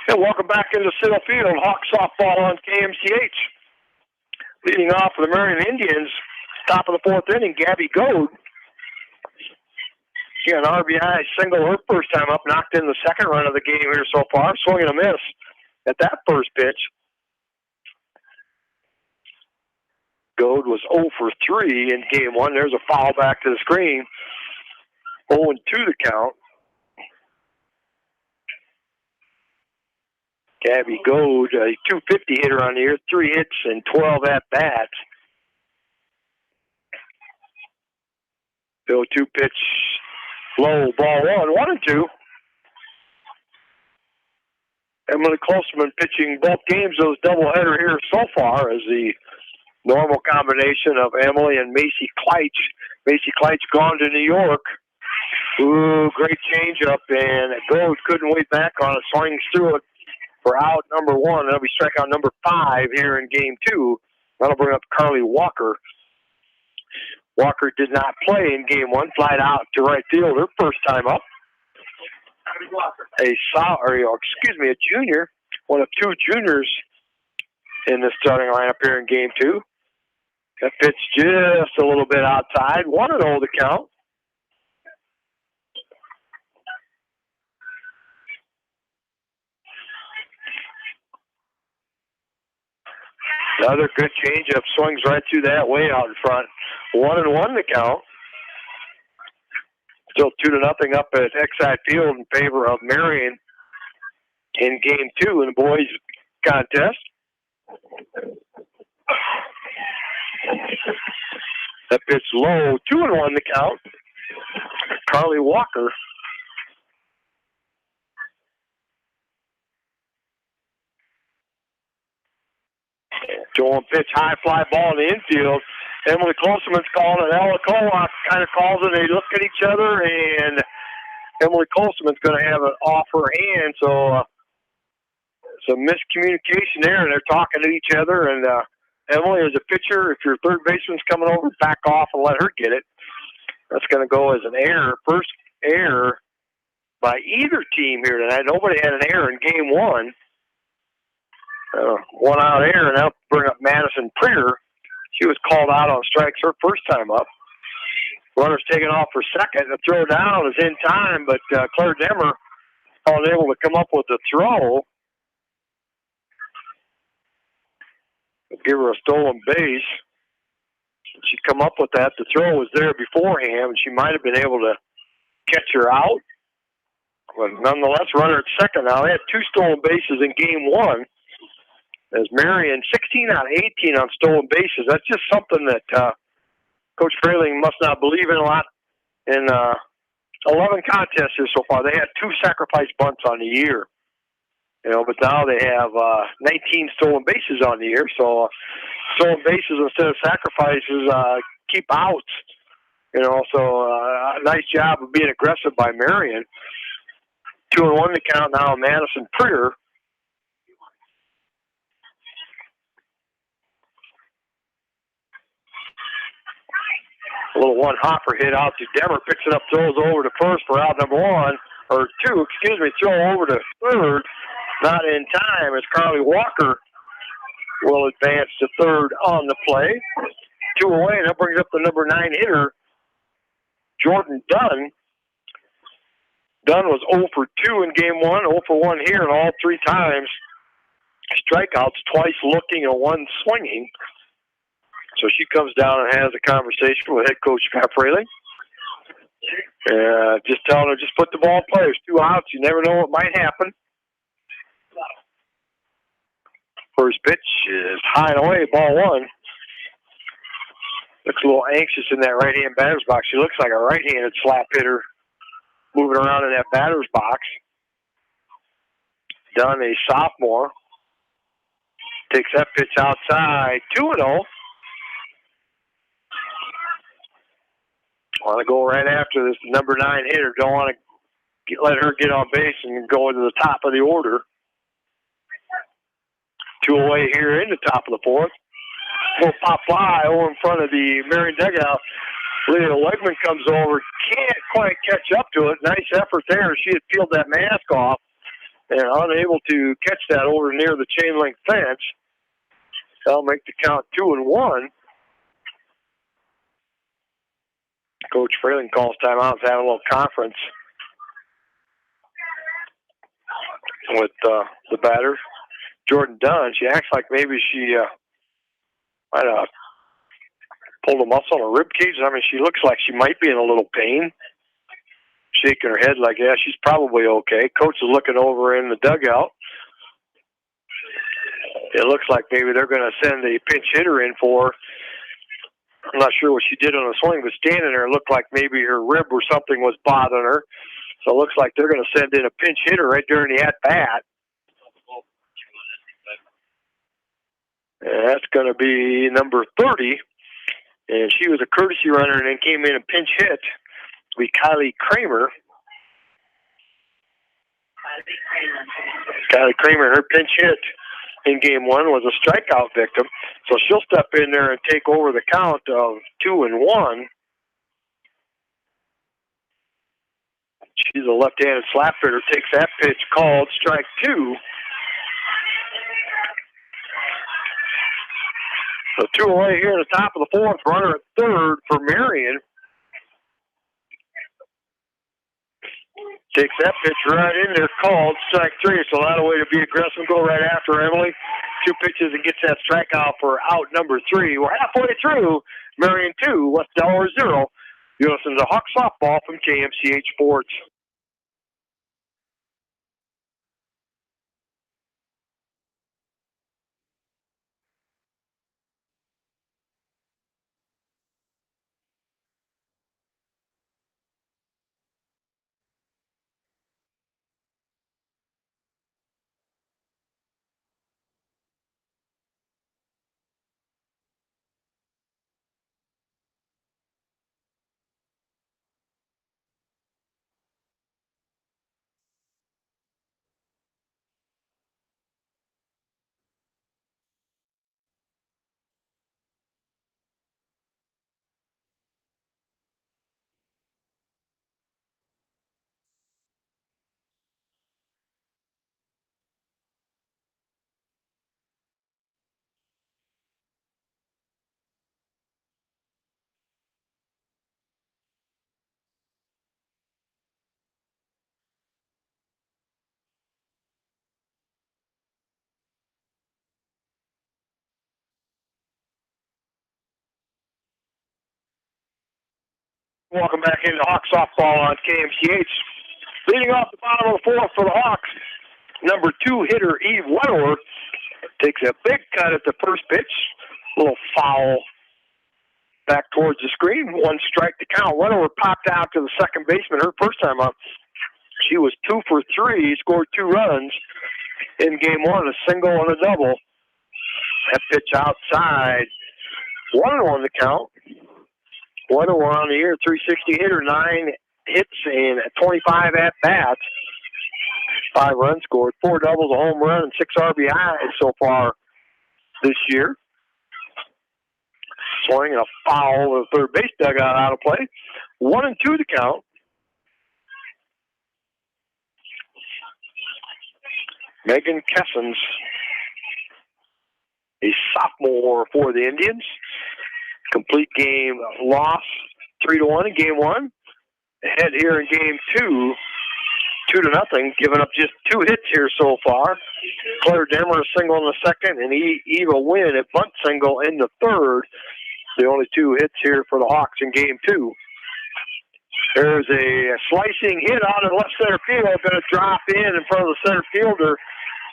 And welcome back into Citadel Field. Hawk Softball on KMCH. Leading off for the Marion Indians, top of the fourth inning, Gabby Goad. She got an RBI single her first time up, knocked in the second run of the game here so far. Swing and a miss at that first pitch. Goad was 0 for 3 in game 1. There's a foul back to the screen. 0-2 the count. Gabby Goad, a 250 hitter on the year, 3 hits and 12 at-bats. 0-2 pitch, low, ball 1-2. Emily Klosterman pitching both games, those doubleheader here so far, as the normal combination of Emily and Macy Kleitch. Macy Kleitch gone to New York. Ooh, great changeup, and Goad couldn't wait back on it, swings through it for out number 1. That'll be strikeout number 5 here in game 2. That'll bring up Carly Walker. Walker did not play in game 1, flied out to right field her first time up. A junior, one of 2 juniors in the starting lineup here in game 2. That pitch just a little bit outside. 1-0 the count. Another good changeup, swings right through that way out in front. 1-1 the count. Still 2-0 up at Exide Field in favor of Marion in game 2 in the boys contest. That pitch low, 2-1 the count. Carly Walker. Joel pitch, high fly ball in the infield. Emily Klosterman's calling it. Ella Kowak kind of calls it. They look at each other, and Emily Klosterman's going to have it off her hand. So some miscommunication there, and they're talking to each other. And Emily, as a pitcher, if your third baseman's coming over, back off and let her get it. That's going to go as an error. First error by either team here tonight. Nobody had an error in game 1. 1 out error, and that'll bring up Madison Prier. She was called out on strikes her first time up. Runner's taken off for second. The throw down is in time, but Claire Demmer was able to come up with the throw. Give her a stolen base. She come up with that. The throw was there beforehand, and she might have been able to catch her out. But nonetheless, runner at second now. They had 2 stolen bases in game 1. As Marion, 16 out of 18 on stolen bases. That's just something that Coach Frayling must not believe in a lot. In 11 contests here so far, they had 2 sacrifice bunts on the year. But now they have 19 stolen bases on the year. So stolen bases instead of sacrifices keep outs. So a nice job of being aggressive by Marion. 2-1 to count now, Madison Prier. A little one hopper hit out to Demmer, picks it up, throws over to first for out number 1, or 2, throw over to third Not in time as Carly Walker will advance to third on the play. 2 away, and that brings up the number 9 hitter, Jordan Dunn. Dunn was 0 for 2 in game 1, 0 for 1 here, and all 3 times strikeouts, twice looking and 1 swinging. So she comes down and has a conversation with head coach Scott Fraley. Just telling her, just put the ball in play. There's 2 outs. You never know what might happen. First pitch is high and away, ball 1. Looks a little anxious in that right-hand batter's box. She looks like a right-handed slap hitter moving around in that batter's box. Dunn, a sophomore, takes that pitch outside, 2-0. Want to go right after this number 9 hitter. Don't want to let her get on base and go into the top of the order. 2 away here in the top of the 4th. Little pop fly over in front of the Marion dugout. Leah Wegman comes over, can't quite catch up to it. Nice effort there. She had peeled that mask off and unable to catch that over near the chain link fence. That'll make the count 2-1. Coach Fraley calls timeout, having a little conference with the batter, Jordan Dunn. She acts like maybe she might have pulled a muscle in her rib cage. I mean, she looks like she might be in a little pain. Shaking her head like, yeah, she's probably okay. Coach is looking over in the dugout. It looks like maybe they're going to send a pinch hitter in for her. I'm not sure what she did on the swing, but standing there, it looked like maybe her rib or something was bothering her. So it looks like they're going to send in a pinch hitter right during the at-bat. And that's going to be number 30. And she was a courtesy runner and then came in and pinch hit. Be Kylie Kramer. Kylie Kramer, her pinch hit in game 1 was a strikeout victim. So she'll step in there and take over the count of 2-1. She's a left-handed slap hitter, takes that pitch called strike 2. So 2 away here at the top of the 4th, runner at third for Marion. Takes that pitch right in there, called strike 3. So that'll way to be aggressive, go right after Emily. 2 pitches and gets that strikeout for out number 3. We're halfway through. Marion 2, West Delaware 0. You listen to Hawk Softball from KMCH Sports. Welcome back into Hawk Softball on KMCH. Leading off the bottom of the 4th for the Hawks, number 2 hitter Eve Wettler takes a big cut at the first pitch. A little foul back towards the screen. 1 strike to count. Wettler popped out to the second baseman her first time up. She was 2 for 3, scored 2 runs in game 1, a single and a double. That pitch outside. 1-1 the count. Wettler on the year, 360 hitter, 9 hits and 25 at-bats. 5 runs scored, 4 doubles, a home run, and 6 RBIs so far this year. Swing and a foul of the third base dugout out of play. 1-2 to count. Megan Kessens, a sophomore for the Indians. Complete game loss, 3-1 in game one. Ahead here in game two, 2-0, giving up just 2 hits here so far. Claire Demmer a single in the second, and Eva Wynn a bunt single in the third. The only 2 hits here for the Hawks in game two. There's a slicing hit out in left center field, going to drop in front of the center fielder,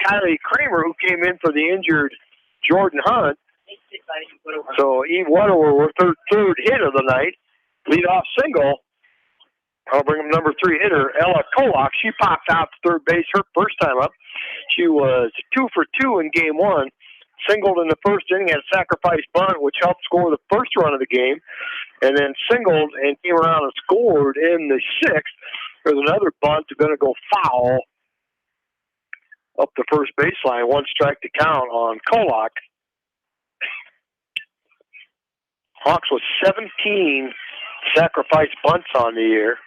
Kylie Kramer, who came in for the injured Jordan Hunt. So Eve Wedewer with her third hit of the night, leadoff single. I'll bring him number 3 hitter, Ella Kolak. She popped out to third base her first time up. She was 2 for 2 in game one. Singled in the first inning, had a sacrifice bunt, which helped score the first run of the game, and then singled and came around and scored in the 6th. There's another bunt going to go foul up the first baseline. 1 strike to count on Kolak. Hawks with 17 sacrifice bunts on the year.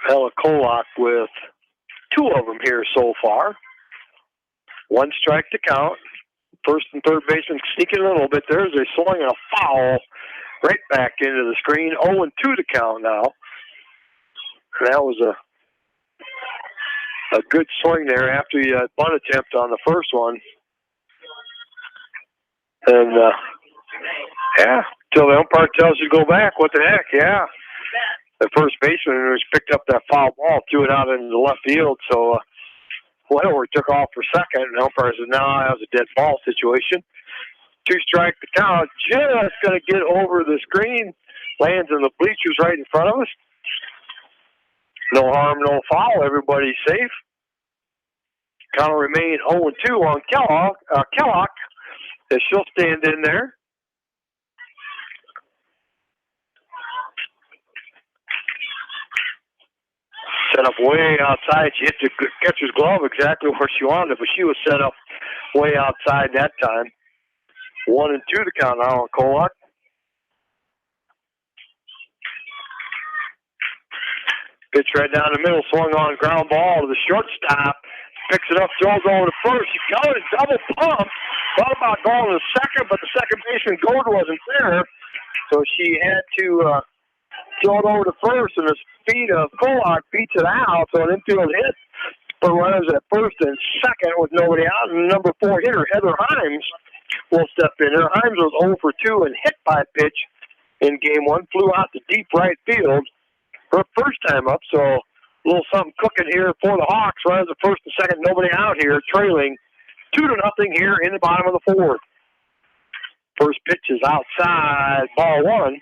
Ella Kolak with 2 of them here so far. 1 strike to count. First and third baseman sneaking a little bit. There's a swing and a foul right back into the screen. 0-2 to count now. And that was a good swing there after the bunt attempt on the first one. And, yeah, till the umpire tells you to go back. What the heck, yeah. The first baseman who's picked up that foul ball, threw it out into the left field. So, Wedewer took off for second, and the umpire said, no, that was a dead ball situation. 2 strike to count. Just going to get over the screen. Lands in the bleachers right in front of us. No harm, no foul. Everybody's safe. Count will remain 0-2 on Kellogg, as she'll stand in there. Set up way outside. She hit the catcher's glove exactly where she wanted it, but she was set up way outside that time. 1-2 to count now on Kolak. Pitch right down the middle, swung on ground ball to the shortstop. Picks it up, throws over to first. She got it, double pump. Thought about going to second, but the second baseman, Gord, wasn't there. So she had to throw it over to first, and the speed of Kolak beats it out. So an infield hit for runners at first and second with nobody out. And number 4 hitter, Heather Himes, will step in there. Himes was 0 for 2 and hit by a pitch in game one. Flew out to deep right field her first time up. So a little something cooking here for the Hawks. Runners at first and second, nobody out here, trailing 2-0 here in the bottom of the 4th. First pitch is outside, ball 1.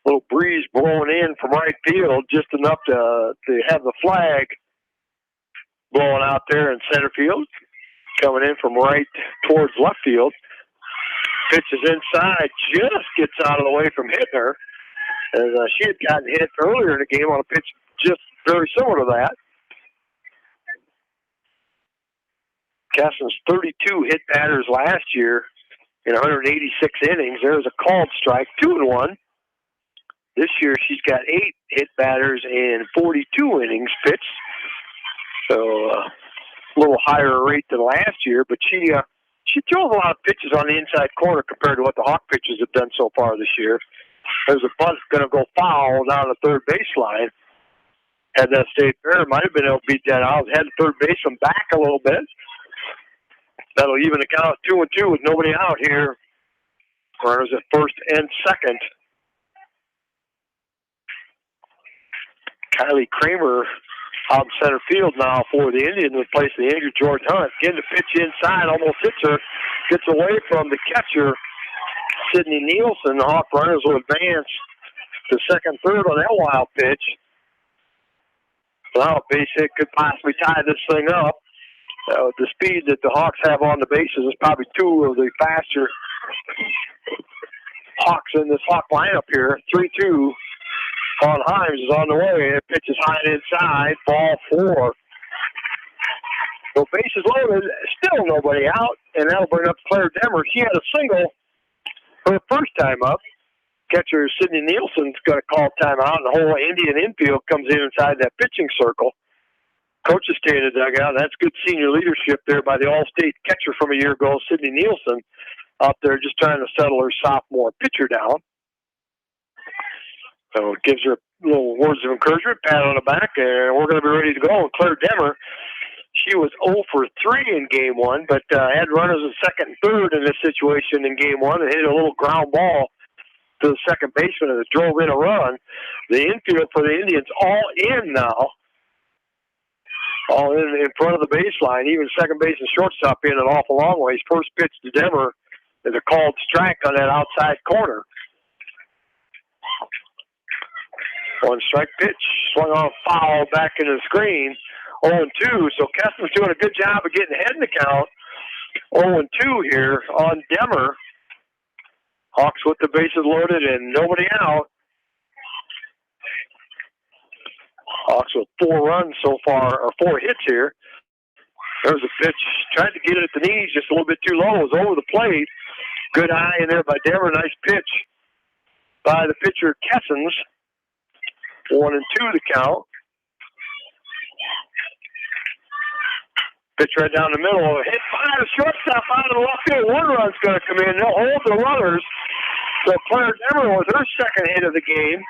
Little breeze blowing in from right field, just enough to have the flag blowing out there in center field. Coming in from right towards left field. Pitch is inside, just gets out of the way from hitting her. And she had gotten hit earlier in the game on a pitch just very similar to that. Kessen's 32 hit batters last year in 186 innings. There was a called strike, 2-1. This year she's got 8 hit batters in 42 innings pitched. So a little higher rate than last year, but she throws a lot of pitches on the inside corner compared to what the Hawk pitchers have done so far this year. There's a bunt going to go foul down the third baseline. Had that stayed fair, might have been able to beat that out. Had the third baseman back a little bit. That'll even the count 2-2 with nobody out here. Runners at first and second. Kylie Kramer out in center field now for the Indians to replace the injured George Hunt. Getting the pitch inside, almost hits her. Gets away from the catcher, Sydney Nielsen. The Hawk runners will advance to second, third on that wild pitch. Now, a base hit could possibly tie this thing up. The speed that the Hawks have on the bases is probably 2 of the faster Hawks in this Hawk lineup here. 3-2 on Himes is on the way. It pitches high and inside. Ball 4. So bases loaded. Still nobody out. And that'll bring up Claire Demmer. She had a single her first time up. catcher Sidney Nielsen's going to call timeout, and the whole Indian infield comes in inside that pitching circle. Coach is staying in the dugout. That's good senior leadership there by the All-State catcher from a year ago, Sidney Nielsen, out there just trying to settle her sophomore pitcher down. So it gives her little words of encouragement, pat on the back, and we're going to be ready to go. And Claire Demmer, she was 0 for 3 in game 1, but had runners in second and third in this situation in game 1 and hit a little ground ball to the second baseman and it drove in a run. The infield for the Indians all in now. All in front of the baseline. Even second base and shortstop in an awful long ways. First pitch to Demmer is a called strike on that outside corner. One strike pitch, swung on a foul back into the screen. 0-2, so Kessler's doing a good job of getting ahead in the count. 0-2 here on Demmer. Hawks with the bases loaded and nobody out. Hawks with 4 runs so far, or 4 hits here. There's a pitch, tried to get it at the knees, just a little bit too low. It was over the plate. Good eye in there by Demmer. Nice pitch by the pitcher Kessens. 1-2 the count. Pitch right down the middle. Hit by the shortstop out of the left field. One run's going to come in. They'll hold the runners. So Claire Demmer was her second hit of the game.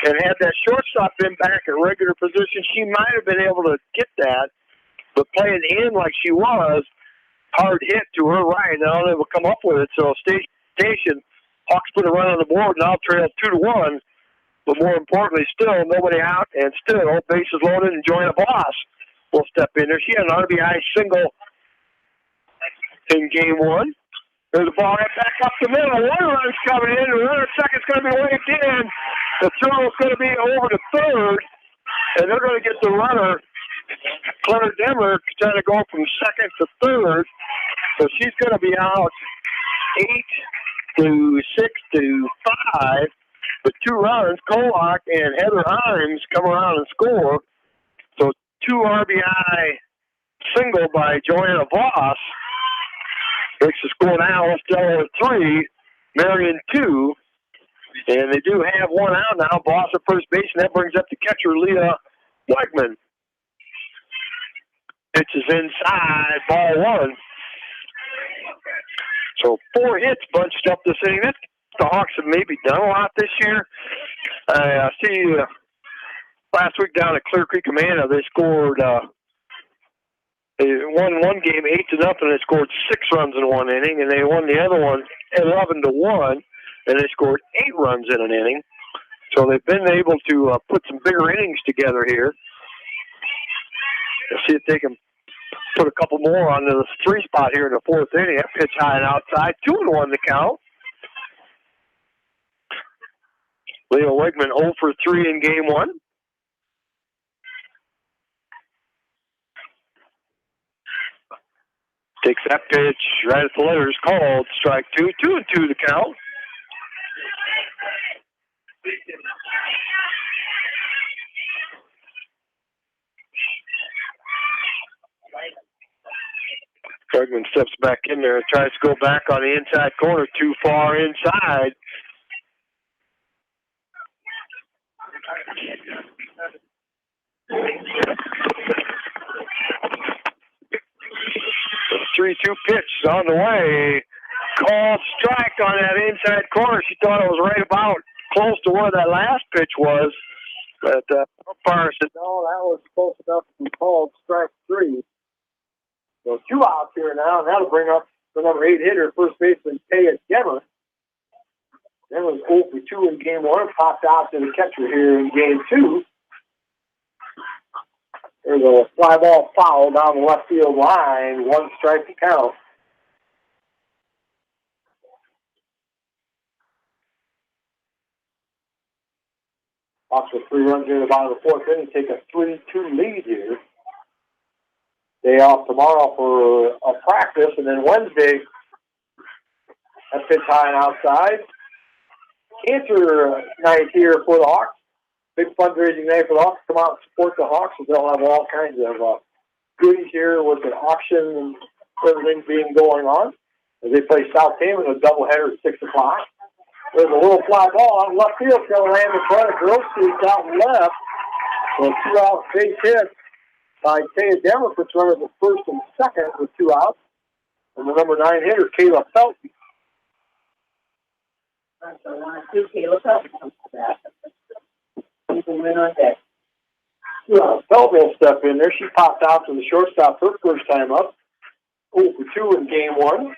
And had that shortstop been back in regular position, she might have been able to get that. But playing in like she was, hard hit to her right. Now they will come up with it. So station, Hawks put a run on the board, now trail 2-1. But more importantly, still nobody out, and still bases loaded, and Joanna Voss will step in there. She had an RBI single in game 1. There's a ball right back up the middle. One run's coming in. The runner at second's going to be waved in. The throw is going to be over to third, and they're going to get the runner, Claire Demmer, trying to go from second to third. So she's going to be out 8-6-5. But 2 runs, Kolak and Heather Himes come around and score. So 2 RBI single by Joanna Voss makes the score now. Delaware 3, Marion 2. And they do have 1 out now. Voss at first base, and that brings up the catcher, Leah Wegman. Pitches inside, ball 1. So 4 hits bunched up this inning. That's the Hawks have maybe done a lot this year. I see last week down at Clear Creek, Amanda, they scored, they won one game 8-0. They scored 6 runs in 1 inning, and they won the other one 11-1, and they scored 8 runs in an inning. So they've been able to put some bigger innings together here. Let's see if they can put a couple more on the 3 spot here in the 4th inning. That pitch high and outside, 2-1 the count. Leah Wegman 0 for 3 in game 1. Takes that pitch right at the letters, called strike 2. 2-2 the count. Wegman steps back in there and tries to go back on the inside corner, too far inside. The 3-2 pitch is on the way. Called strike on that inside corner. She thought it was right about close to where that last pitch was. But umpire said, no, that was close enough to be called strike 3. So 2 outs here now, and that'll bring up the number 8 hitter, first baseman Taya Demmer. Demmer was 0 for 2 in game 1, popped out to the catcher here in game 2. There's a fly ball foul down the left field line, 1 strike to count. Hawks with 3 runs in the bottom of the 4th inning, take a 3-2 lead here. Day off tomorrow for a practice, and then Wednesday, that pitch high and outside. Cancer night here for the Hawks. Big fundraising night for the Hawks. Come out and support the Hawks, and they'll have all kinds of goodies here with an auction and everything being going on. As they play South Haven, a doubleheader at 6 o'clock. There's a little fly ball out left field. It's going to land in front of Grosskreutz out left. So 2 out base hit by Taya Demmer puts runners at first and second with 2 outs. And the number 9 hitter, Kayla Felton. So 1-2, Kayla Felton comes to that. You can win on deck. Felton will step in there. She popped out to the shortstop her first time up. 0 for 2 in game 1.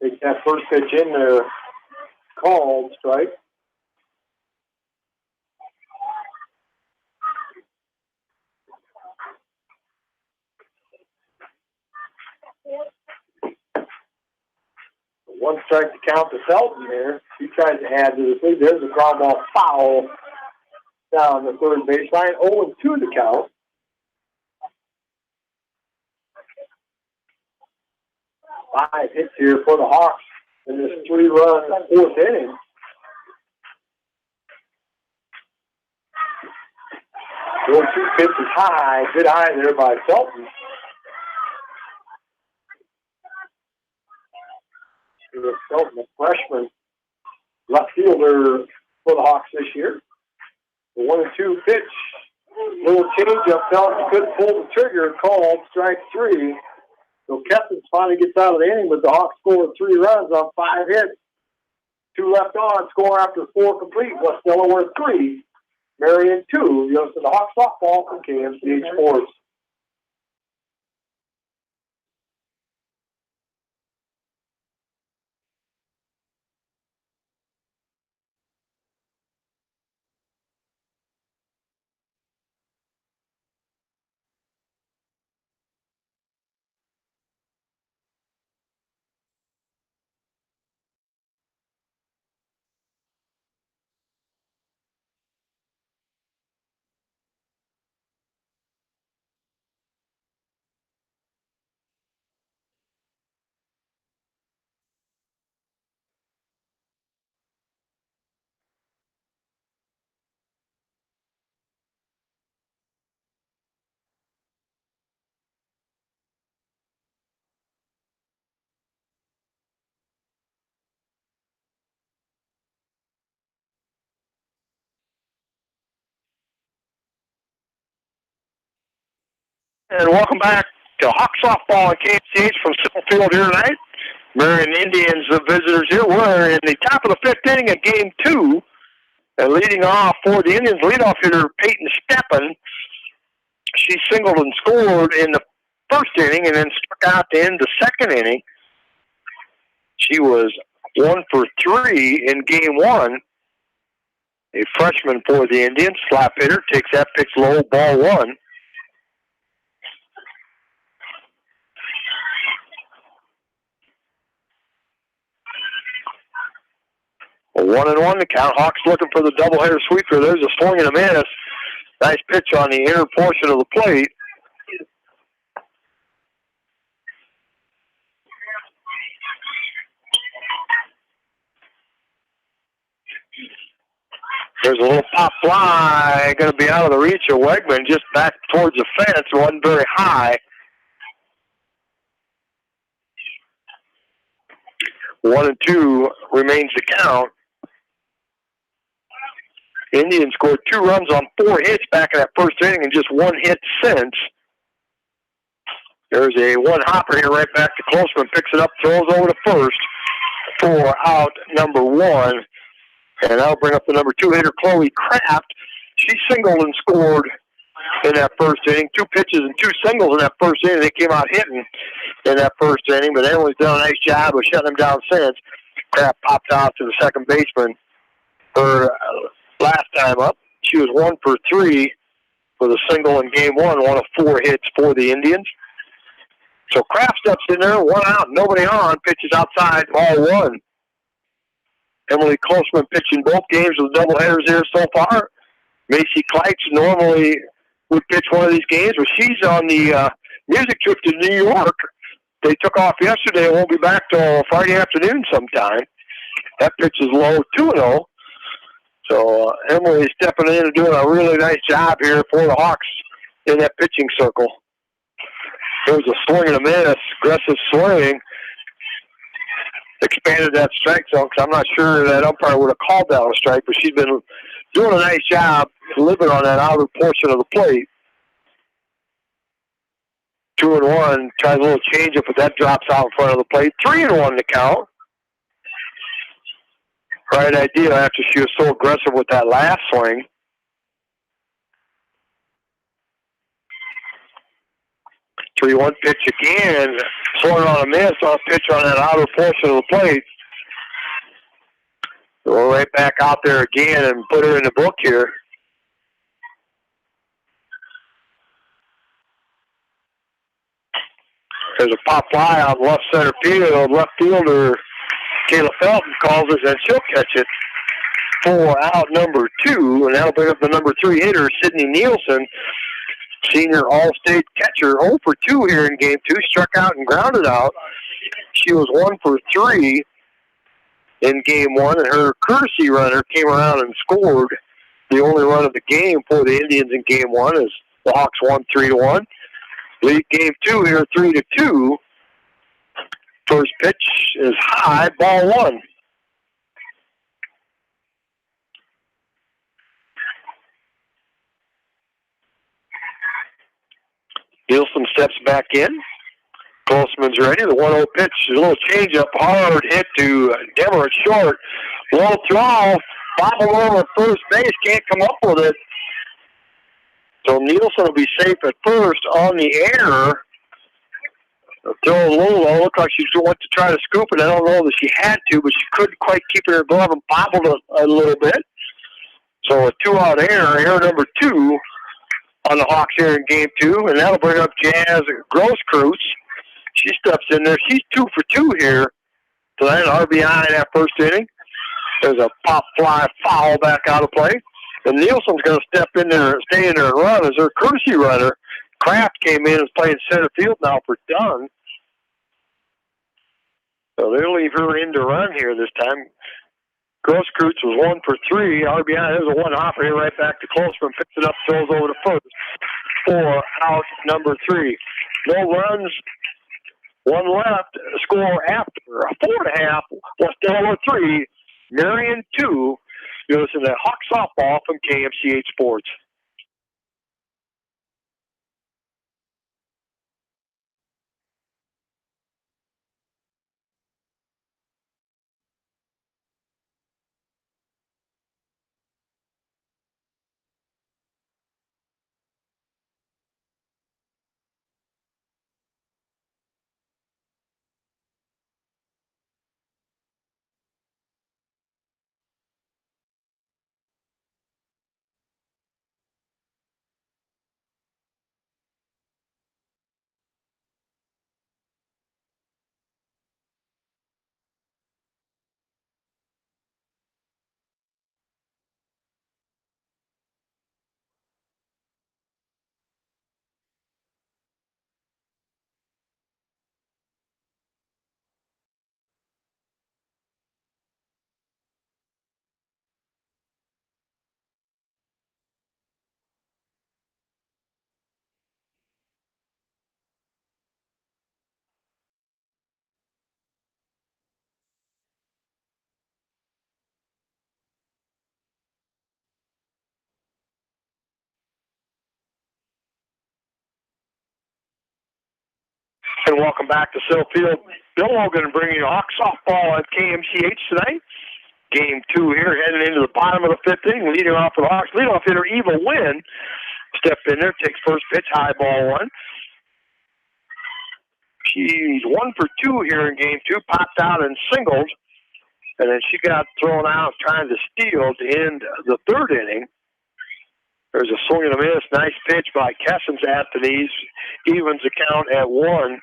Take that first pitch in there. Called strike. One strike to count to Felton there. He tries to add to the thing. There's a ground ball foul down the third baseline. 0-2 to count. Five hits here for the Hawks in this 3-run fourth inning. The 0-2 pitch is high, good high there by Felton. Felton, a freshman left fielder for the Hawks this year. The 1-2 pitch, little change up. Felton couldn't pull the trigger, called strike 3. So Kessens finally gets out of the inning, but the Hawks scored 3 runs on 5 hits. 2 left on, score after 4 complete. West Delaware 3, Marion 2. You listen to Hawks softball from KMCH Sports. And welcome back to Hawk Softball and KMCH from Simple Field here tonight. Marion Indians, the visitors here. We're in the top of the 5th inning of Game 2. And leading off for the Indians, leadoff hitter Peyton Steppen. She singled and scored in the first inning and then struck out to end the second inning. She was 1 for 3 in Game 1. A freshman for the Indians, slap hitter, takes that pitch low, ball 1. A 1-1 to count. Hawks looking for the doubleheader sweeper. There's a swing and a miss. Nice pitch on the inner portion of the plate. There's a little pop fly, going to be out of the reach of Wegman, just back towards the fence. It wasn't very high. 1-2 remains the count. Indians scored 2 runs on 4 hits back in that first inning and just 1 hit since. There's a 1-hopper here right back to Closeman, picks it up, throws over to first for out number 1. And that'll bring up the number 2 hitter, Chloe Kraft. She singled and scored in that first inning. 2 pitches and 2 singles in that first inning. They came out hitting in that first inning, but Emily's done a nice job of shutting them down since. Kraft popped out to the second baseman her last time up. She was 1 for 3 for the single in Game 1, 1 of 4 hits for the Indians. So Kraft steps in there, 1 out, nobody on, pitches outside, ball 1. Emily Closeman pitching both games with doubleheaders here so far. Macy Kleitz normally would pitch one of these games, but she's on the music trip to New York. They took off yesterday and won't be back till Friday afternoon sometime. That pitch is low, 2-0. So Emily stepping in and doing a really nice job here for the Hawks in that pitching circle. There was a swing and a miss, aggressive swing. Expanded that strike zone because I'm not sure that umpire would have called that a strike, but she's been doing a nice job living on that outer portion of the plate. 2-1, tries a little change up, but that drops out in front of the plate. 3-1 to count. Right idea after she was so aggressive with that last swing. Three-one pitch again. Swung on a miss on a pitch on that outer portion of the plate. Go right back out there again and put her in the book here. There's a pop fly out left center field. Left fielder Kayla Felton calls it, and she'll catch it for out number 2, and that'll bring up the number 3 hitter, Sydney Nielsen, senior All-State catcher, 0 for 2 here in Game 2, struck out and grounded out. She was 1 for 3 in Game 1, and her courtesy runner came around and scored the only run of the game for the Indians in Game 1 as the Hawks won 3-1. Lead Game 2 here, 3-2. First pitch is high, ball 1. Nielsen steps back in. Closeman's ready. The 1-0 pitch is a little changeup, hard hit to Demer at short. Low throw, bobbled over first base, can't come up with it. So Nielsen will be safe at first on the air. Throw a little low. Looked like she went to try to scoop it. I don't know that she had to, but she couldn't quite keep it in her glove and bobbled it a little bit. So a 2-out error, error number 2 on the Hawks here in Game 2, and that'll bring up Jazz Grosskreutz. She steps in there. She's 2 for 2 here tonight, an RBI in that first inning. There's a pop fly foul back out of play. And Nielsen's going to step in there, stay in there and run as her courtesy runner. Kraft came in and is playing center field now for Dunn. So they'll leave her in to run here this time. Grosskreutz was 1 for 3. RBI, there's a one-hopper here right back to Closeman. Picks it up, throws over to first. For out number 3. No runs, 1 left. Score after 4.5. West Delaware 3, Marion 2. You listen to Hawk Softball from KMCH Sports. And welcome back to Sill Field. Bill Logan bringing you Hawk Softball at KMCH tonight. Game 2 here, heading into the bottom of the 5th inning, leading off for the Hawks. Leadoff hitter Eva Wynn stepped in there, takes first pitch, high ball 1. She's 1 for 2 here in Game 2, popped out and singled, and then she got thrown out trying to steal to end the 3rd inning. There's a swing and a miss, nice pitch by Kessens Anthony's, evens the count at 1.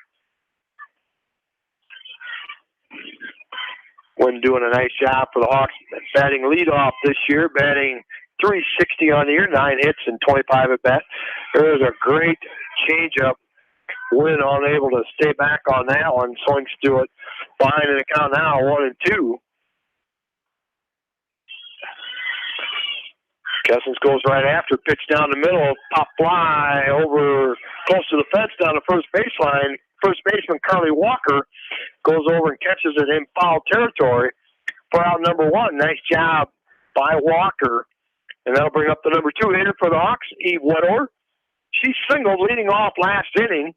Wynn doing a nice job for the Hawks, batting leadoff this year, batting .360 on the year, 9 hits and 25 at bat. There's a great changeup. Wynn unable to stay back on that one, swings to it, behind in the count now, 1-2. Cousins goes right after, pitch down the middle, pop fly over close to the fence down the first baseline. First baseman Carly Walker goes over and catches it in foul territory for out number 1. Nice job by Walker. And that'll bring up the number 2 hitter for the Hawks, Eve Wedower. She singled leading off last inning.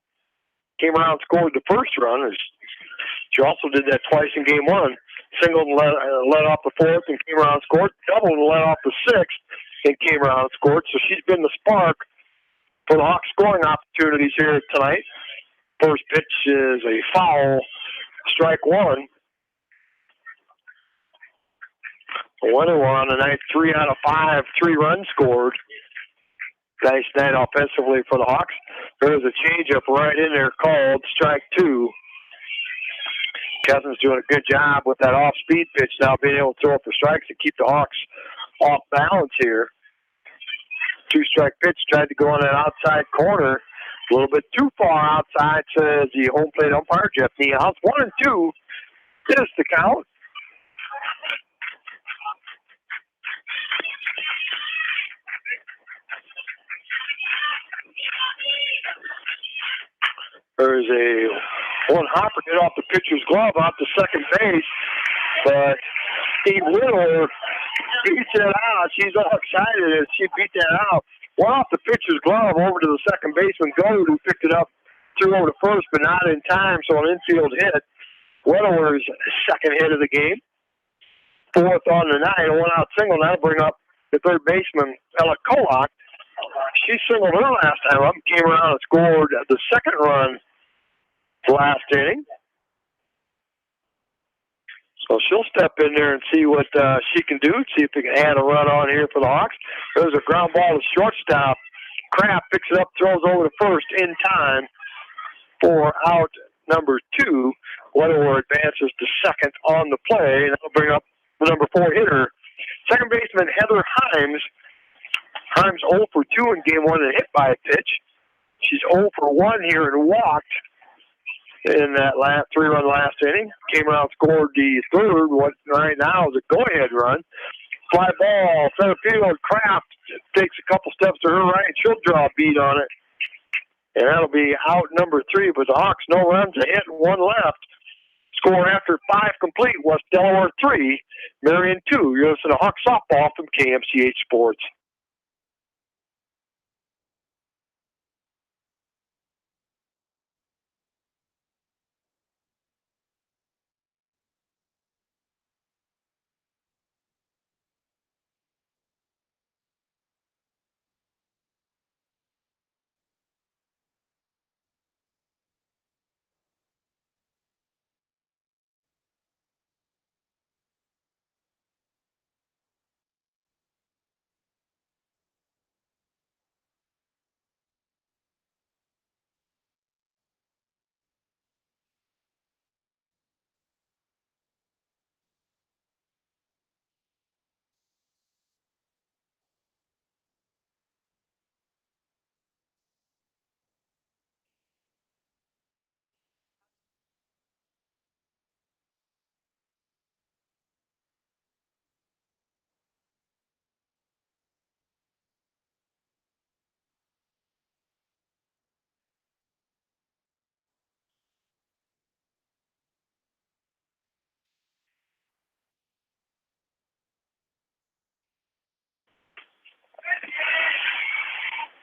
Came around and scored the first run. She also did that twice in game 1. Singled and led off the 4th and came around and scored. Doubled and led off the 6th and came around and scored. So she's been the spark for the Hawks scoring opportunities here tonight. First pitch is a foul, strike 1. We're on the night 3 out of 5, 3 runs scored. Nice night offensively for the Hawks. There's a changeup right in there called strike 2. Cousins doing a good job with that off-speed pitch now, being able to throw it for strikes to keep the Hawks off balance here. 2-strike pitch, tried to go on that outside corner. A little bit too far outside, says the home plate umpire, Jeff Niehaus. 1-2 is the count. There's a one hopper hit off the pitcher's glove out to second base, but Steve Little beats it out. She's all excited as she beat that out. One off the pitcher's glove over to the second baseman, Gold, who picked it up, threw over to first, but not in time, so an infield hit. Wedower's second hit of the game. 4th on the night, a 1-out single. That'll bring up the third baseman, Ella Kolak. She singled her last time up, came around and scored the second run last inning. So she'll step in there and see what she can do, see if they can add a run on here for the Hawks. There's a ground ball to shortstop. Kraft picks it up, throws over to first in time for out number 2. Wedower advances to second on the play, and that'll bring up the number 4 hitter. Second baseman Heather Himes. Himes 0 for 2 in game 1 and hit by a pitch. She's 0 for 1 here and walked in that last 3-run last inning. Came around, scored the third. What right now is a go-ahead run. Fly ball, center field. Kraft takes a couple steps to her right. She'll draw a beat on it. And that'll be out number 3. But the Hawks, no runs, a hit, 1 left. Score after 5 complete was Delaware 3, Marion 2. You're listening to Hawk Softball from KMCH Sports.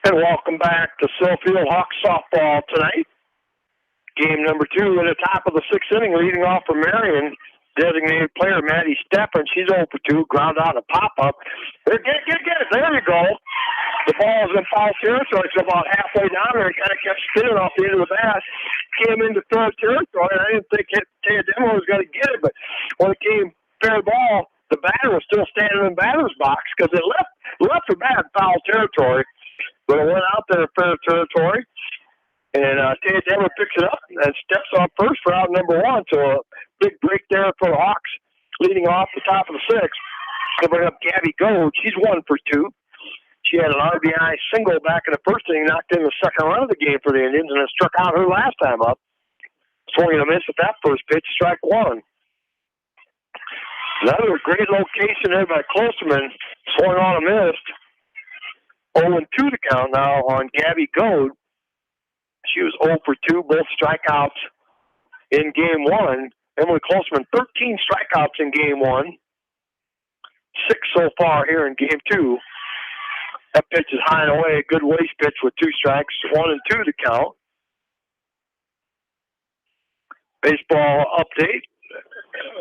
And welcome back to Silfield Hawk Softball tonight. Game number 2 at the top of the 6th inning, leading off for Marion. Designated player Maddie Steppen. She's 0 for 2, ground out a pop-up. Get it. There you go. The ball is in foul territory. It's about halfway down there. It kind of kept spinning off the end of the bat. Came into third territory. I didn't think Teodemo was going to get it, but when it came fair ball, the batter was still standing in the batter's box because it left the bat foul territory. But it went out there in fair territory. And Teodemo picks it up and steps on first for out number 1. So a big break there for the Hawks, leading off the top of the 6th. They'll bring up Gabby Gold. She's 1 for 2. She had an RBI single back in the first inning, knocked in the second run of the game for the Indians, and it struck out her last time up. Swinging a miss at that first pitch, strike 1. Another great location there by Klosterman, swung on a miss. 0-2 to count now on Gabby Goad. She was 0 for 2, both strikeouts in game one. Emily Closman, 13 strikeouts in game one. 6 so far here in game two. That pitch is high and away. A good waste pitch with 2 strikes, 1-2 to count. Baseball update.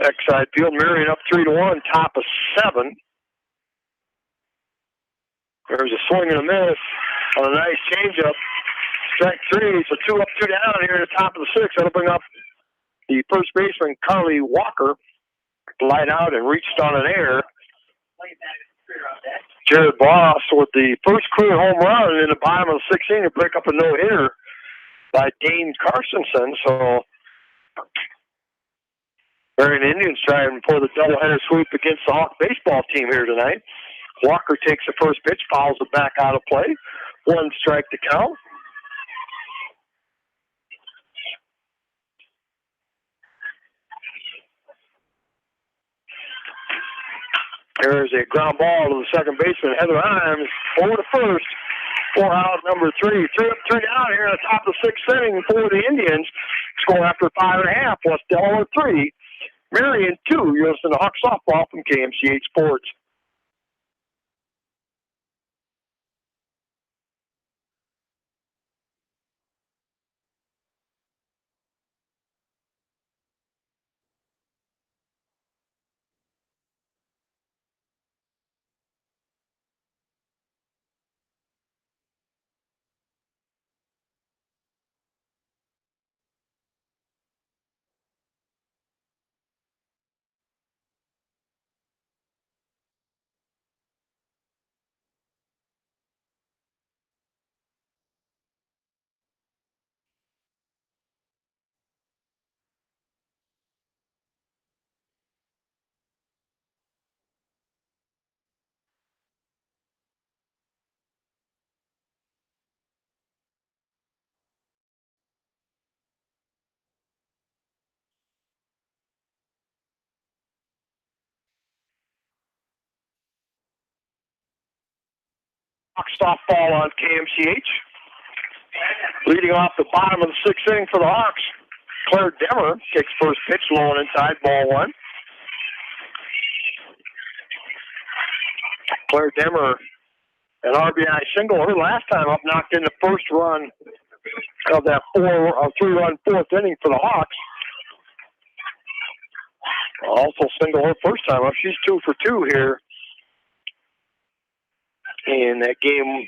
Exide field, Marion up 3-1, top of 7. There's a swing and a miss on a nice changeup. Strike 3, so 2 up, 2 down here at the top of the 6th. That'll bring up the first baseman, Carly Walker, light out and reached on an error. Jared Boss with the first career home run in the bottom of the 6th inning to break up a no-hitter by Dane Carstensen. So Marion Indians trying for the doubleheader sweep against the Hawk baseball team here tonight. Walker takes the first pitch, fouls it back out of play. 1 strike to count. There's a ground ball to the second baseman, Heather Himes, over to first. 4 out, number 3. 3 up, 3 down here at the top of the 6th inning for the Indians. Score after 5.5, West Delaware 3. Marion 2. You're listening to Hawk Softball from KMCH Sports. Hawk Softball on KMCH. Leading off the bottom of the 6th inning for the Hawks, Claire Demmer takes first pitch, low and inside, ball 1. Claire Demmer, an RBI single. Her last time up knocked in the first run of that 3-run 4th inning for the Hawks. Also single her first time up. She's 2 for 2 here in that game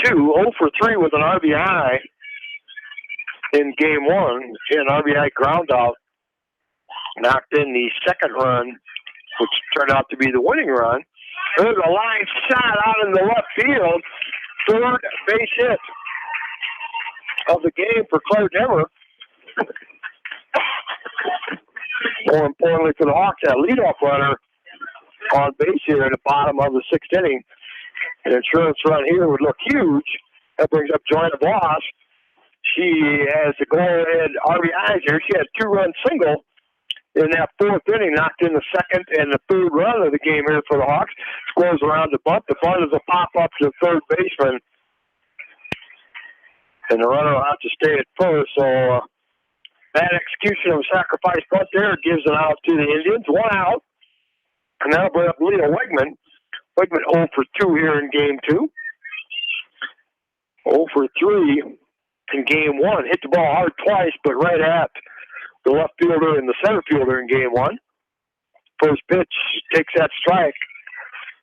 2. 0 for 3 with an RBI in game 1. An RBI ground out. Knocked in the second run, which turned out to be the winning run. There's a line shot out in the left field. 3rd base hit of the game for Claire Demmer. More importantly for the Hawks, that leadoff runner on base here at the bottom of the 6th inning. An insurance run here would look huge. That brings up Joanna Voss. She has the go-ahead RBIs here. She had a 2-run single in that 4th inning, knocked in the 2nd and the 3rd run of the game here for the Hawks. Scores around the bunt. The bunt is a pop-up to the 3rd baseman. And the runner will have to stay at first. So that execution of a sacrifice bunt there gives it out to the Indians. 1 out. And that'll bring up Lita Wegman. Wegman 0 for 2 here in game 2. 0 for 3 in game 1. Hit the ball hard twice, but right at the left fielder and the center fielder in game 1. First pitch takes that strike.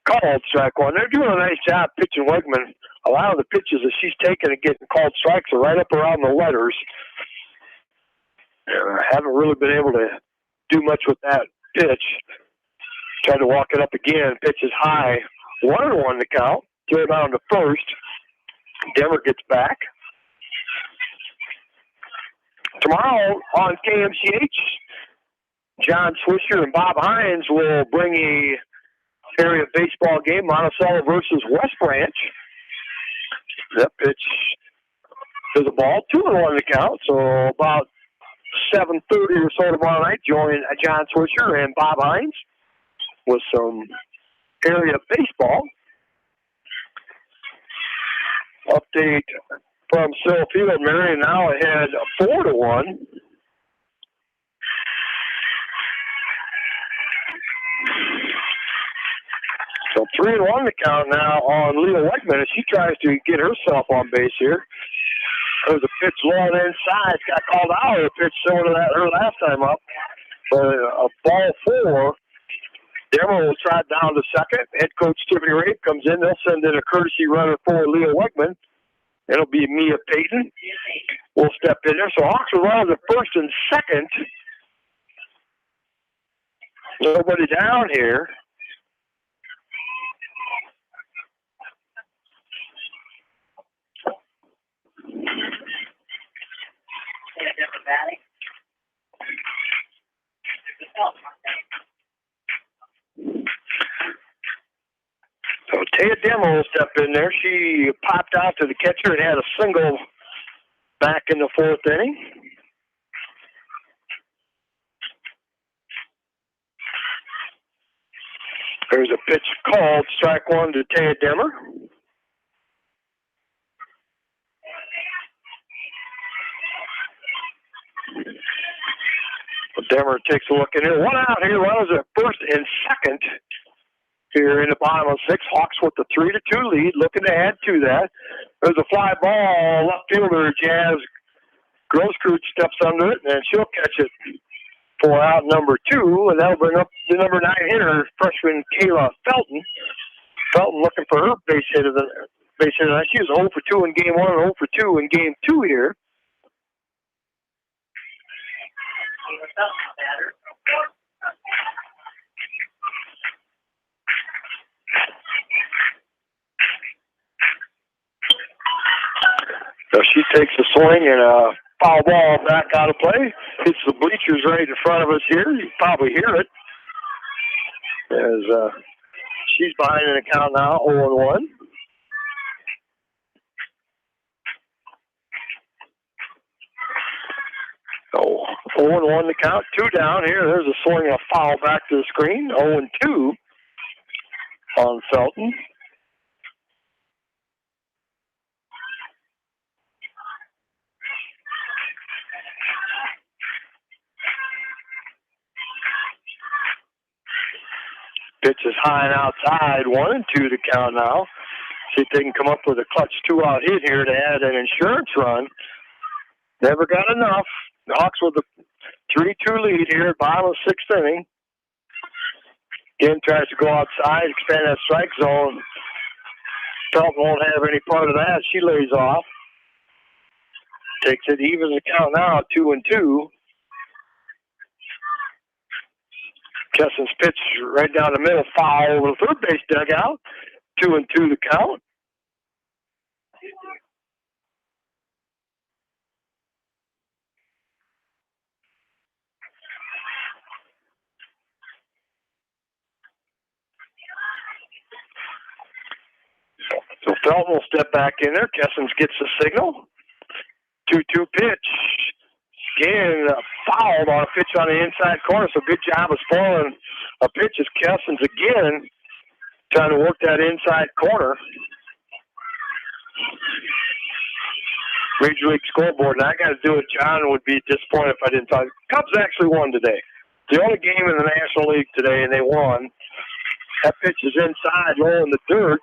Called strike 1. They're doing a nice job pitching Wegman. A lot of the pitches that she's taking and getting called strikes are right up around the letters. Haven't really been able to do much with that pitch. Tried to walk it up again. Pitch is high. 1-1 to count. Throw it down to first. Denver gets back. Tomorrow on KMCH, John Swisher and Bob Hines will bring a area baseball game, Monticello versus West Branch. That pitch is a ball, 2-1 to count. So about 7:30 or so tomorrow night, join John Swisher and Bob Hines with some area baseball. Update from Sill Field. Marion now ahead 4-1. So 3-1 to count now on Leah Whiteman as she tries to get herself on base here. There's a pitch long inside. Got called out of the pitch similar to that her last time up. But a ball 4. Demer will try down to second. Head coach Tiffany Rape comes in. They'll send in a courtesy runner for Leah Whiteman. It'll be Mia Payton. We'll step in there. So Hawks will run to first and second. Nobody down here. So Taya Demo will step in there. She popped out to the catcher and had a single back in the 4th inning. There's a pitch called, strike 1 to Taya Demmer. Demmer takes a look in here. 1 out here. Runners at first and second here in the bottom of 6. Hawks with the 3-2 lead, looking to add to that. There's a fly ball. Left fielder Jazz Grosskreutz steps under it, and she'll catch it for out number 2, and that'll bring up the number 9 hitter, freshman Kayla Felton. Felton looking for her base hit of the night. She was 0 for 2 in game 1 and 0 for 2 in game 2 here. So she takes a swing and a foul ball back out of play. Hits the bleachers right in front of us here. You can probably hear it. As she's behind an account now, 0-1. So 0-1 to count. 2 down here. There's a swing and a foul back to the screen. 0-2 on Felton. Pitch is high and outside. 1-2 to count now. See if they can come up with a clutch 2-out hit here to add an insurance run. Never got enough. The Hawks with a 3-2 lead here, bottom of 6th inning. Again, tries to go outside, expand that strike zone. Felton won't have any part of that. She lays off. Takes it even to count now, 2-2. Kessen's pitch right down the middle, foul over the third base dugout. 2-2 to count. So Felton will step back in there. Kessens gets the signal. 2-2 pitch. Again, fouled on a pitch on the inside corner, so good job of spoiling a pitch as Kessens again trying to work that inside corner. Major League scoreboard, and I got to do it. John would be disappointed if I didn't talk. Cubs actually won today. The only game in the National League today, and they won. That pitch is inside, low in the dirt.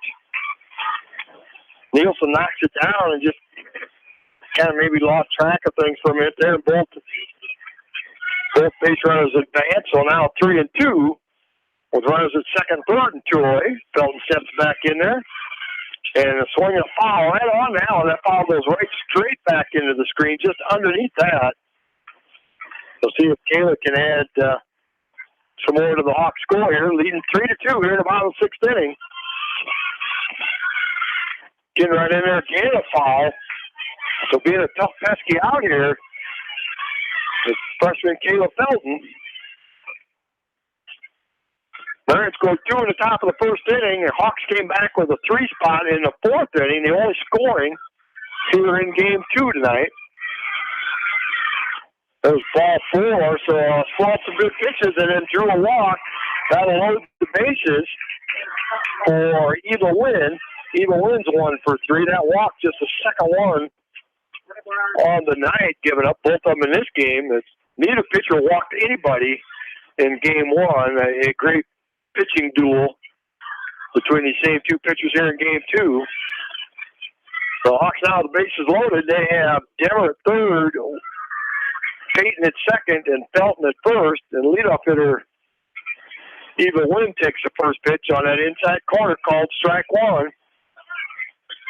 Nielsen knocks it down and just kind of maybe lost track of things for a minute there. Both base runners advance, so now 3-2 with runners at second, third, and 2 away. Felton steps back in there. And a swing and a foul right on now, and that foul goes right straight back into the screen, just underneath that. We'll see if Kayla can add some more to the Hawks score here, leading 3-2 here in the bottom of the 6th inning. Getting right in there, again a foul. So being a tough pesky out here, it's freshman Kayla Felton. Lions go 2 in the top of the 1st inning, and Hawks came back with a 3 spot in the 4th inning. The only scoring here in game 2 tonight. There's ball 4, so swallowed some good pitches and then drew a walk. That'll load the bases for either win. Eva Wynn's 1 for 3. That walk just the second one on the night, giving up both of them in this game. Neither pitcher walked anybody in game one. A great pitching duel between these same two pitchers here in game two. The Hawks now, the bases loaded. They have Demmer at third, Peyton at second, and Felton at first. And leadoff hitter Eva Wynn takes the first pitch on that inside corner called strike one.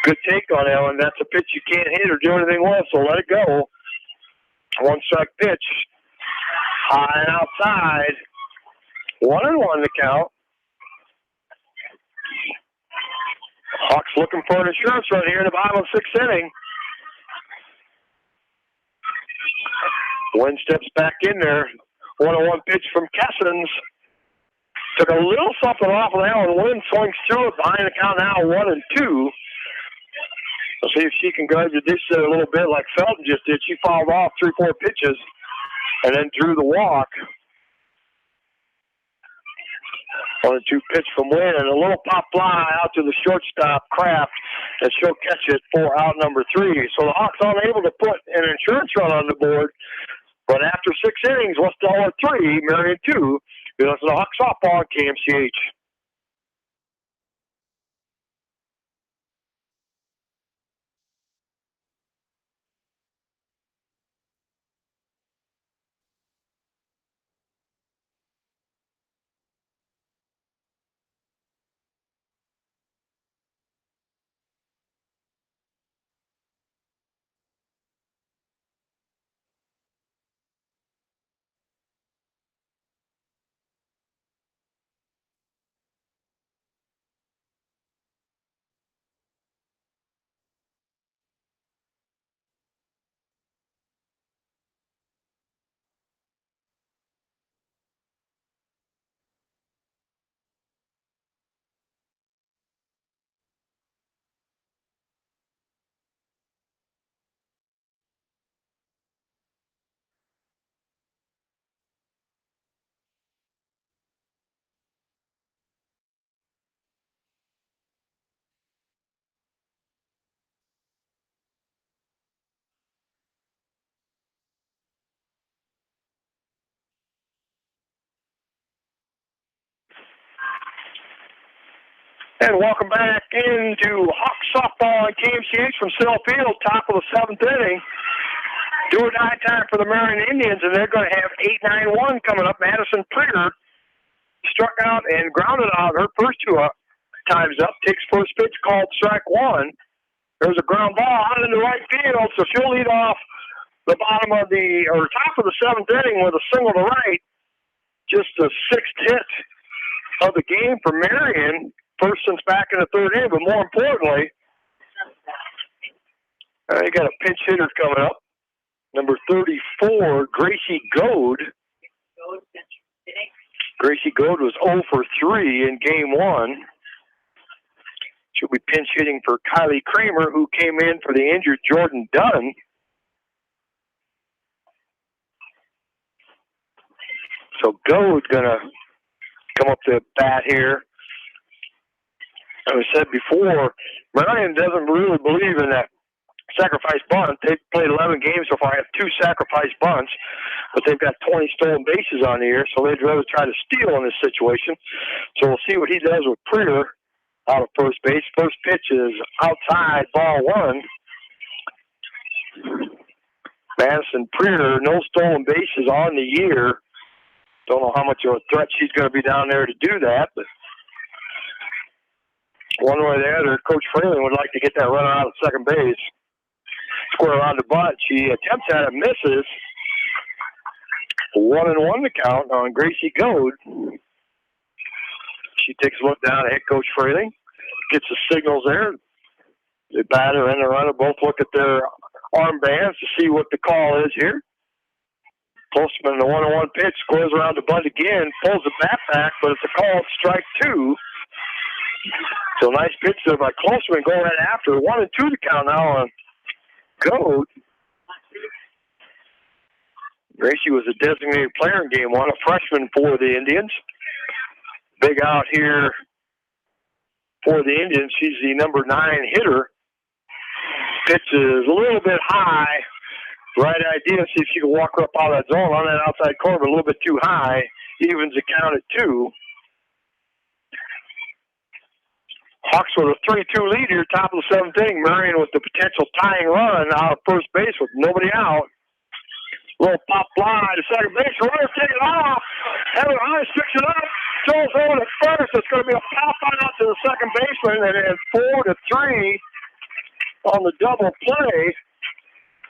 Good take on that one. That's a pitch you can't hit or do anything with, so let it go. One strike pitch. High and outside. 1-1 to count. Hawks looking for an insurance run here in the bottom of the sixth inning. Wynn steps back in there. 1-1 pitch from Kessens. Took a little something off of that one. Wynn swings through it behind the count now, 1-2. We'll see if she can guard the dish there a little bit like Felton just did. She fouled off 3-4 pitches and then drew the walk. 1-2 pitch from Wynn, and a little pop fly out to the shortstop, Kraft, and she'll catch it for out number 3. So the Hawks unable to put an insurance run on the board, but after 6 innings, West Delaware 3, Marion 2. This is the Hawks softball on KMCH. And welcome back into Hawk softball on KMCH from Sill Field, top of the 7th inning. Do or die time for the Marion Indians, and they're going to have 8-9-1 coming up. Madison Pritter struck out and grounded out her first 2 times up. Takes first pitch, called strike one. There's a ground ball out into right field, so she'll lead off the top of the 7th inning with a single to right. Just the 6th hit of the game for Marion. First since back in the 3rd inning, but more importantly, you got a pinch hitter coming up. Number 34, Gracie Goad. Gracie Goad was 0 for 3 in game 1. She'll be pinch hitting for Kylie Kramer, who came in for the injured Jordan Dunn. So Goad's going to come up to bat here. As I said before, Marion doesn't really believe in that sacrifice bunt. They've played 11 games so far, have 2 sacrifice bunts, but they've got 20 stolen bases on the year, so they'd rather try to steal in this situation. So we'll see what he does with Prier out of first base. First pitch is outside, ball 1. Madison Prier, no stolen bases on the year. Don't know how much of a threat she's going to be down there to do that, but one way or the other, Coach Fraley would like to get that runner out of second base. Square around the butt. She attempts at it, misses. 1-1 to count on Gracie Goad. She takes a look down at head coach Fraley. Gets the signals there. The batter and the runner both look at their armbands to see what the call is here. Postman, the 1-1 pitch, squares around the butt again, pulls the bat back, but it's a call, strike 2. So nice pitch there by Closeman going right after. 1-2 to count now on Goad. Gracie was a designated player in game 1, a freshman for the Indians. Big out here for the Indians. She's the number 9 hitter. Pitch is a little bit high. Right idea, see if she can walk her up out of that zone on that outside corner, but a little bit too high. Evens the count at 2. Hawks with a 3-2 lead here, top of the 7th inning. Marion with the potential tying run out of first base with nobody out. Little pop fly to second base. Runner take it off. Heather Hines picks it up. Throws over to first. It's going to be a pop out to the second baseman, and then 4-3 on the double play.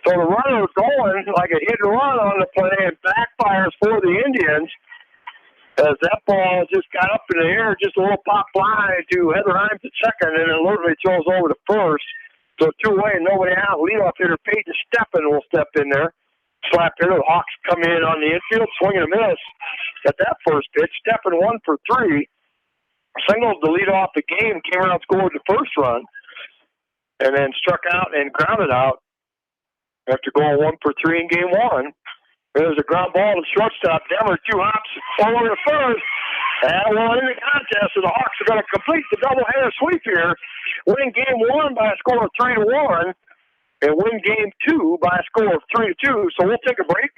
So the runner going like a hit and run on the play and backfires for the Indians. As that ball just got up in the air, just a little pop fly to Heather Himes at second, and it literally throws over to first. So 2-away, nobody out. Leadoff hitter Peyton Steppen will step in there. Slap hitter. The Hawks come in on the infield, swing and a miss at that first pitch. Steppen 1 for 3. Singled to lead off the game, came around, scored the first run, and then struck out and grounded out after going 1 for 3 in game 1. There's a ground ball to shortstop. Demmer, 2 hops over to first. And we're in the contest, so the Hawks are going to complete the doubleheader sweep here, win game 1 by a score of 3-1, and win game 2 by a score of 3-2. So we'll take a break,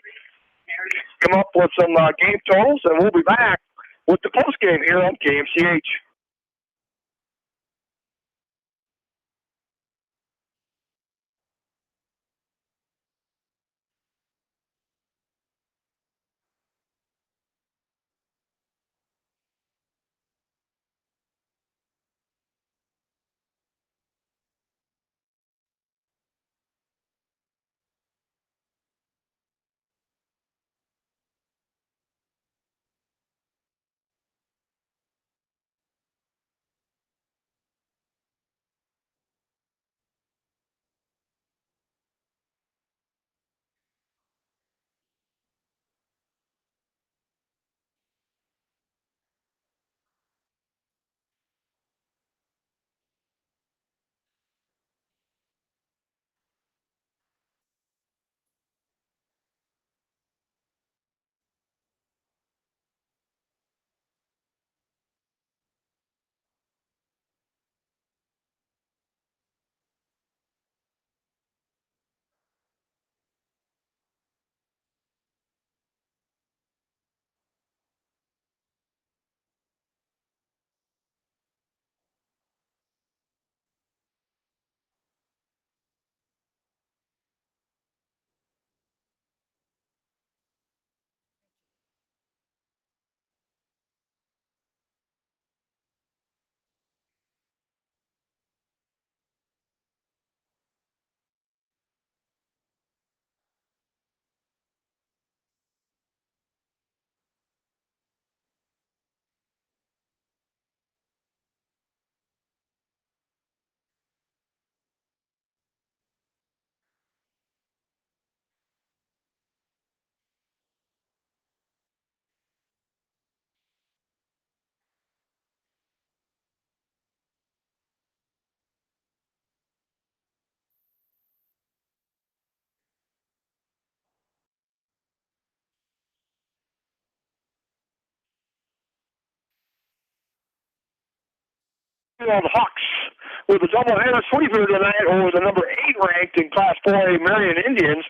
come up with some game totals, and we'll be back with the postgame here on KMCH. On the Hawks with a doubleheader sweeper tonight over the number 8 ranked in Class 4A Marion Indians.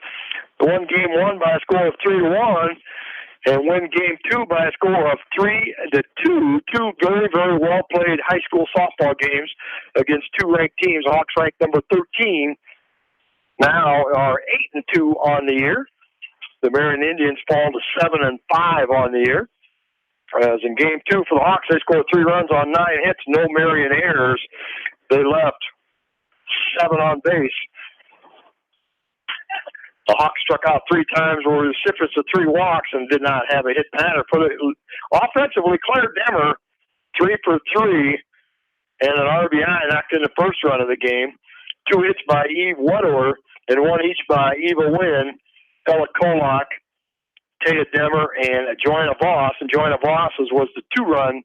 Won game 1 by a score of 3-1 and win game 2 by a score of 3-2. 2 very, very well played high school softball games against 2 ranked teams. Hawks ranked number 13 now are 8-2 on the year. The Marion Indians fall to 7-5 on the year. As in game 2 for the Hawks, they scored 3 runs on 9 hits, no Marion errors. They left 7 on base. The Hawks struck out 3 times, were recipients of 3 walks, and did not have a hit batter. For the offensively, Claire Demmer, 3 for 3, and an RBI knocked in the first run of the game. 2 hits by Eve Wedower, and 1 each by Eva Wynn, Ella Kolak, Taya Demmer, and Joanna Voss. And Joanna Voss was the 2-run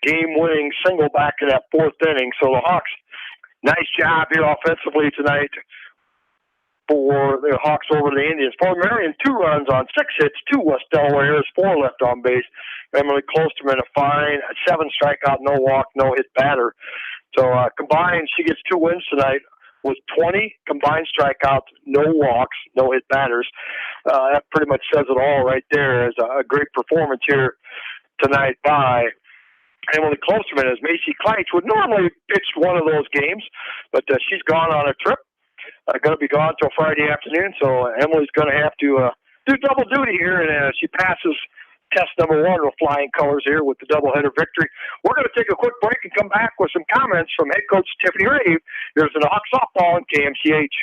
game-winning single back in that 4th inning. So the Hawks, nice job here offensively tonight for the Hawks over the Indians. For Marion, 2 runs on 6 hits, 2 West Delaware, 4 left on base. Emily Klosterman, a fine 7 strikeout, no walk, no hit batter. So combined, she gets 2 wins tonight with 20 combined strikeouts, no walks, no hit batters. That pretty much says it all right there. As a great performance here tonight by Emily Klosterman, as Macy Kleitz would normally pitch one of those games, but she's gone on a trip. Going to be gone till Friday afternoon, so Emily's going to have to do double duty here, and she passes test number 1 with flying colors here with the doubleheader victory. We're going to take a quick break and come back with some comments from head coach Tiffany Rave. There's an Hawk softball in KMCH.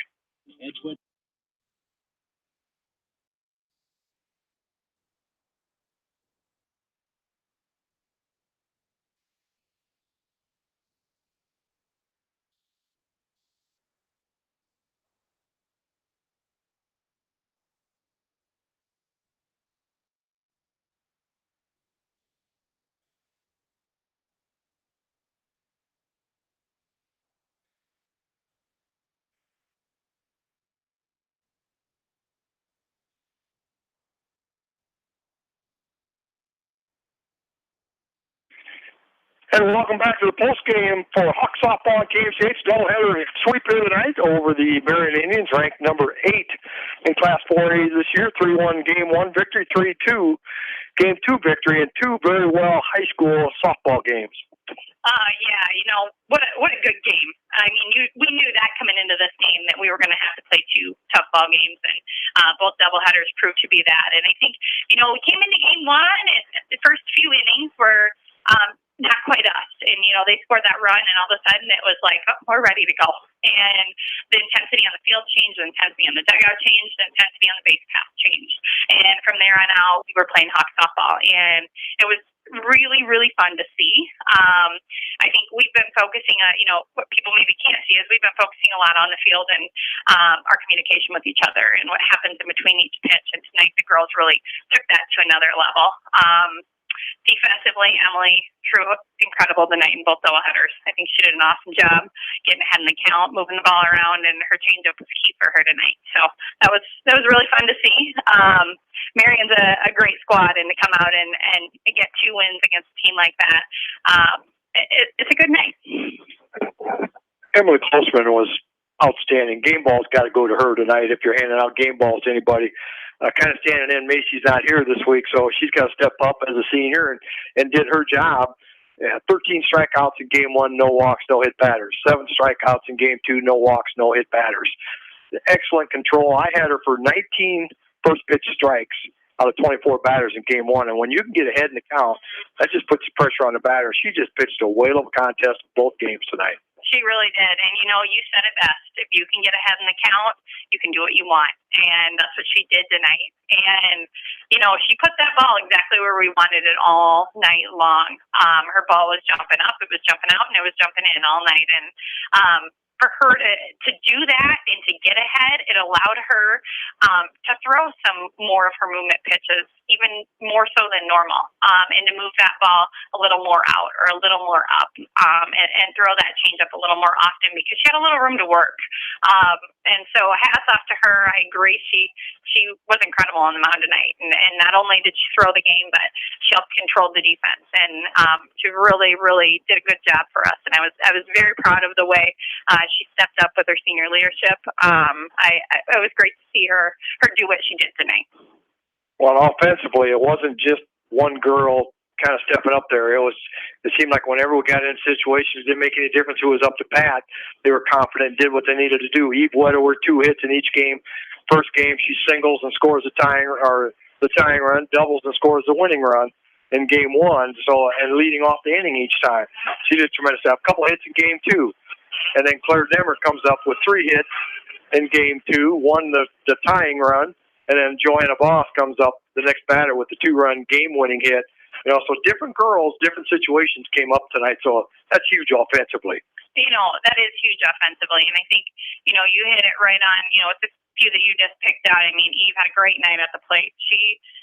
And welcome back to the post game for Hawk softball and KMCH doubleheader sweep here tonight over the Marion Indians, ranked number 8 in Class 4A this year. 3-1 Game 1 victory, 3-2 Game 2 victory, and 2 very well high school softball games. Yeah, what a good game. I mean, we knew that coming into this game that we were going to have to play 2 tough ball games, and both doubleheaders proved to be that. And I think, we came into Game 1, and the first few innings were not quite us. And, they scored that run, and all of a sudden it was like, oh, we're ready to go. And the intensity on the field changed, the intensity on the dugout changed, the intensity on the base path changed. And from there on out, we were playing Hawk softball, and it was really, really fun to see. I think we've been focusing on, what people maybe can't see is we've been focusing a lot on the field and our communication with each other and what happens in between each pitch. And tonight the girls really took that to another level. Defensively, Emily threw incredible tonight in both doubleheaders. I think she did an awesome job getting ahead in the count, moving the ball around, and her changeup was key for her tonight. So that was really fun to see. Marion's a great squad, and to come out and get 2 wins against a team like that, it's a good night. Emily Klosterman was outstanding. Game balls got to go to her tonight if you're handing out game balls to anybody. Kind of standing in. Macy's not here this week, so she's got to step up as a senior and did her job. 13 strikeouts in Game 1, no walks, no hit batters. 7 strikeouts in Game 2, no walks, no hit batters. Excellent control. I had her for 19 first pitch strikes out of 24 batters in Game 1, and when you can get ahead in the count, that just puts pressure on the batter. She just pitched a whale of a contest in both games tonight. She really did. And, you said it best. If you can get ahead in the count, you can do what you want. And that's what she did tonight. And, she put that ball exactly where we wanted it all night long. Her ball was jumping up, it was jumping out, and it was jumping in all night. And for her to do that and to get ahead, it allowed her to throw some more of her movement pitches, even more so than normal, and to move that ball a little more out or a little more up, and throw that changeup a little more often because she had a little room to work. And so hats off to her. I agree. She was incredible on the mound tonight, and not only did she throw the game, but she helped control the defense, and she really, really did a good job for us. And I was very proud of the way she stepped up with her senior leadership. It was great to see her do what she did tonight. Well, offensively, it wasn't just one girl kind of stepping up there. It seemed like whenever we got in situations, it didn't make any difference who was up to bat. They were confident, did what they needed to do. Eve Wetter 2 hits in each game. First game, she singles and scores the tying run, doubles and scores the winning run in Game 1. So, and leading off the inning each time, she did a tremendous job. A couple hits in Game 2, and then Claire Demmer comes up with 3 hits in Game 2, won the tying run, and then Joanna Boss comes up the next batter with the 2-run game-winning hit. So different girls, different situations came up tonight, so that's huge offensively. That is huge offensively, and I think, you hit it right on, with the few that you just picked out. I mean, Eve had a great night at the plate.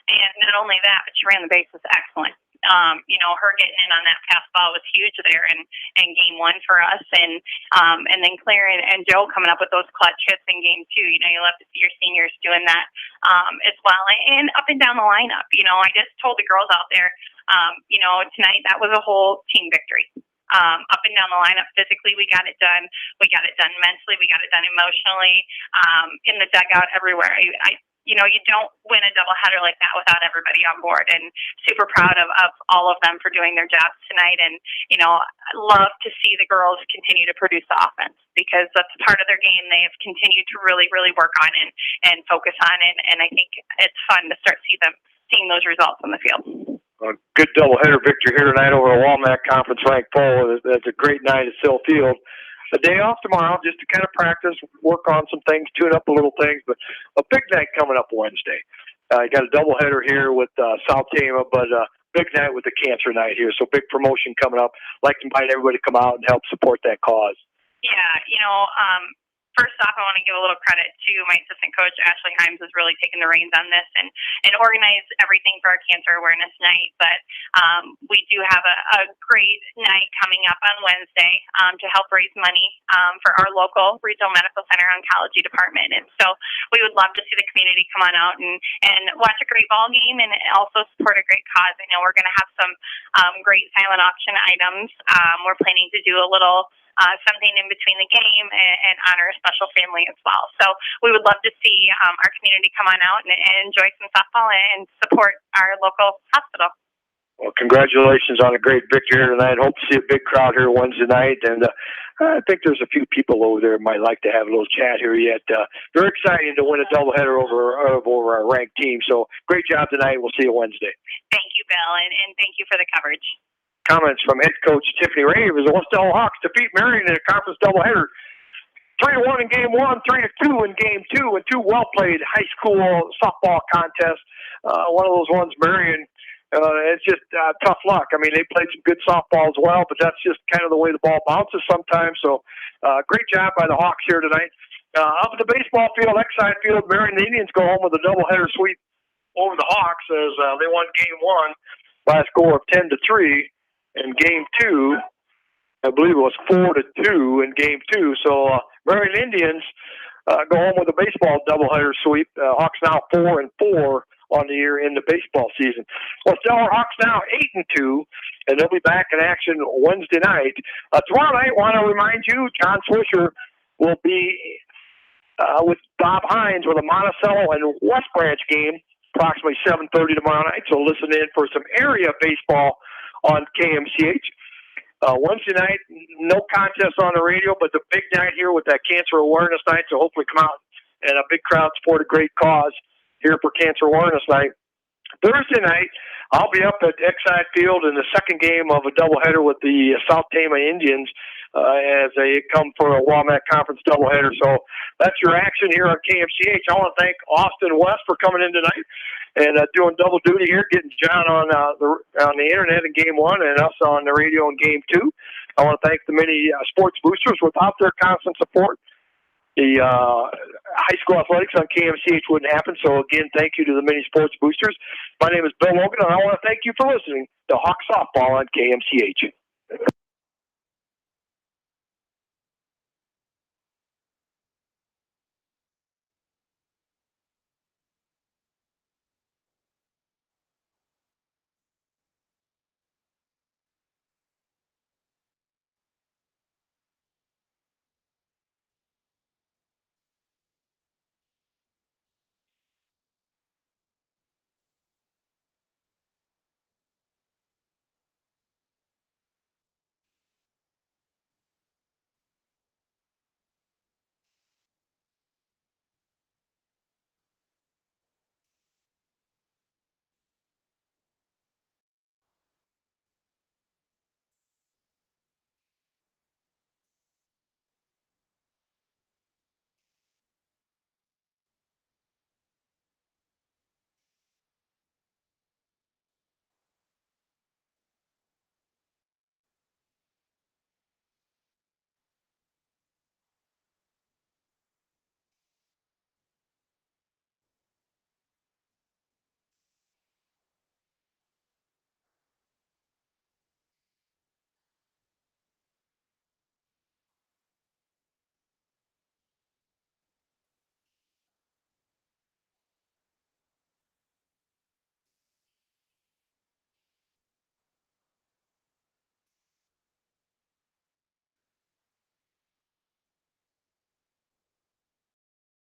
And not only that, but she ran the bases excellent. Her getting in on that pass ball was huge there in Game 1 for us. And then Claire and Joe coming up with those clutch hits in Game 2. You love to see your seniors doing that as well. And up and down the lineup. I just told the girls out there, tonight that was a whole team victory. up and down the lineup. Physically, we got it done. We got it done mentally. We got it done emotionally. In the dugout, everywhere. You don't win a doubleheader like that without everybody on board. And super proud of all of them for doing their jobs tonight. And I love to see the girls continue to produce the offense, because that's part of their game they have continued to really, really work on and focus on. And I think it's fun to start seeing those results on the field. A good doubleheader victory here tonight over a Walmart Conference ranked Pole. That's a great night at Sill Field. A day off tomorrow just to kind of practice, work on some things, tune up a little things, but a big night coming up Wednesday. You got a doubleheader here with South Tama, but big night with the cancer night here. So big promotion coming up. Like to invite everybody to come out and help support that cause. Yeah, first off, I want to give a little credit to my assistant coach, Ashley Himes, has really taken the reins on this and organized everything for our cancer awareness night. But we do have a great night coming up on Wednesday to help raise money for our local regional medical center oncology department. And so we would love to see the community come on out and watch a great ball game and also support a great cause. I know we're going to have some great silent auction items. We're planning to do a little something in between the game and honor a special family as well. So we would love to see our community come on out and enjoy some softball and support our local hospital. Well, congratulations on a great victory here tonight. Hope to see a big crowd here Wednesday night. And I think there's a few people over there might like to have a little chat here yet. Very exciting to win a doubleheader over our ranked team. So great job tonight. We'll see you Wednesday. Thank you, Bill, and thank you for the coverage. Comments from head coach Tiffany Ray as the West Delaware Hawks defeat Marion in a conference doubleheader. 3-1 in game one, 3-2 in game two, and two well-played high school softball contests. One of those ones, Marion, it's just tough luck. I mean, they played some good softball as well, but that's just kind of the way the ball bounces sometimes. So great job by the Hawks here tonight. Up at the baseball field, Exide Field, Marion the Indians go home with a doubleheader sweep over the Hawks as they won game one by a score of 10-3. In game two, I believe it was 4-2 in game two. So Marion Indians go home with a baseball doubleheader sweep. Hawks now 4-4 on the year in the baseball season. Well, Delaware Hawks now 8-2, and they'll be back in action Wednesday night. Tomorrow night, I want to remind you, John Swisher will be with Bob Hines with a Monticello and West Branch game, approximately 7:30 tomorrow night. So listen in for some area baseball on KMCH. Wednesday night, no contest on the radio, but the big night here with that Cancer Awareness Night, so hopefully come out and a big crowd support a great cause here for Cancer Awareness Night. Thursday night, I'll be up at Exide Field in the second game of a doubleheader with the South Tama Indians as they come for a Walmart Conference doubleheader. So that's your action here on KMCH. I want to thank Austin West for coming in tonight and doing double duty here, getting John on the internet in game one and us on the radio in game two. I want to thank the many sports boosters. Without their constant support, the high school athletics on KMCH wouldn't happen. So, again, thank you to the many sports boosters. My name is Bill Logan, and I want to thank you for listening to Hawk Softball on KMCH.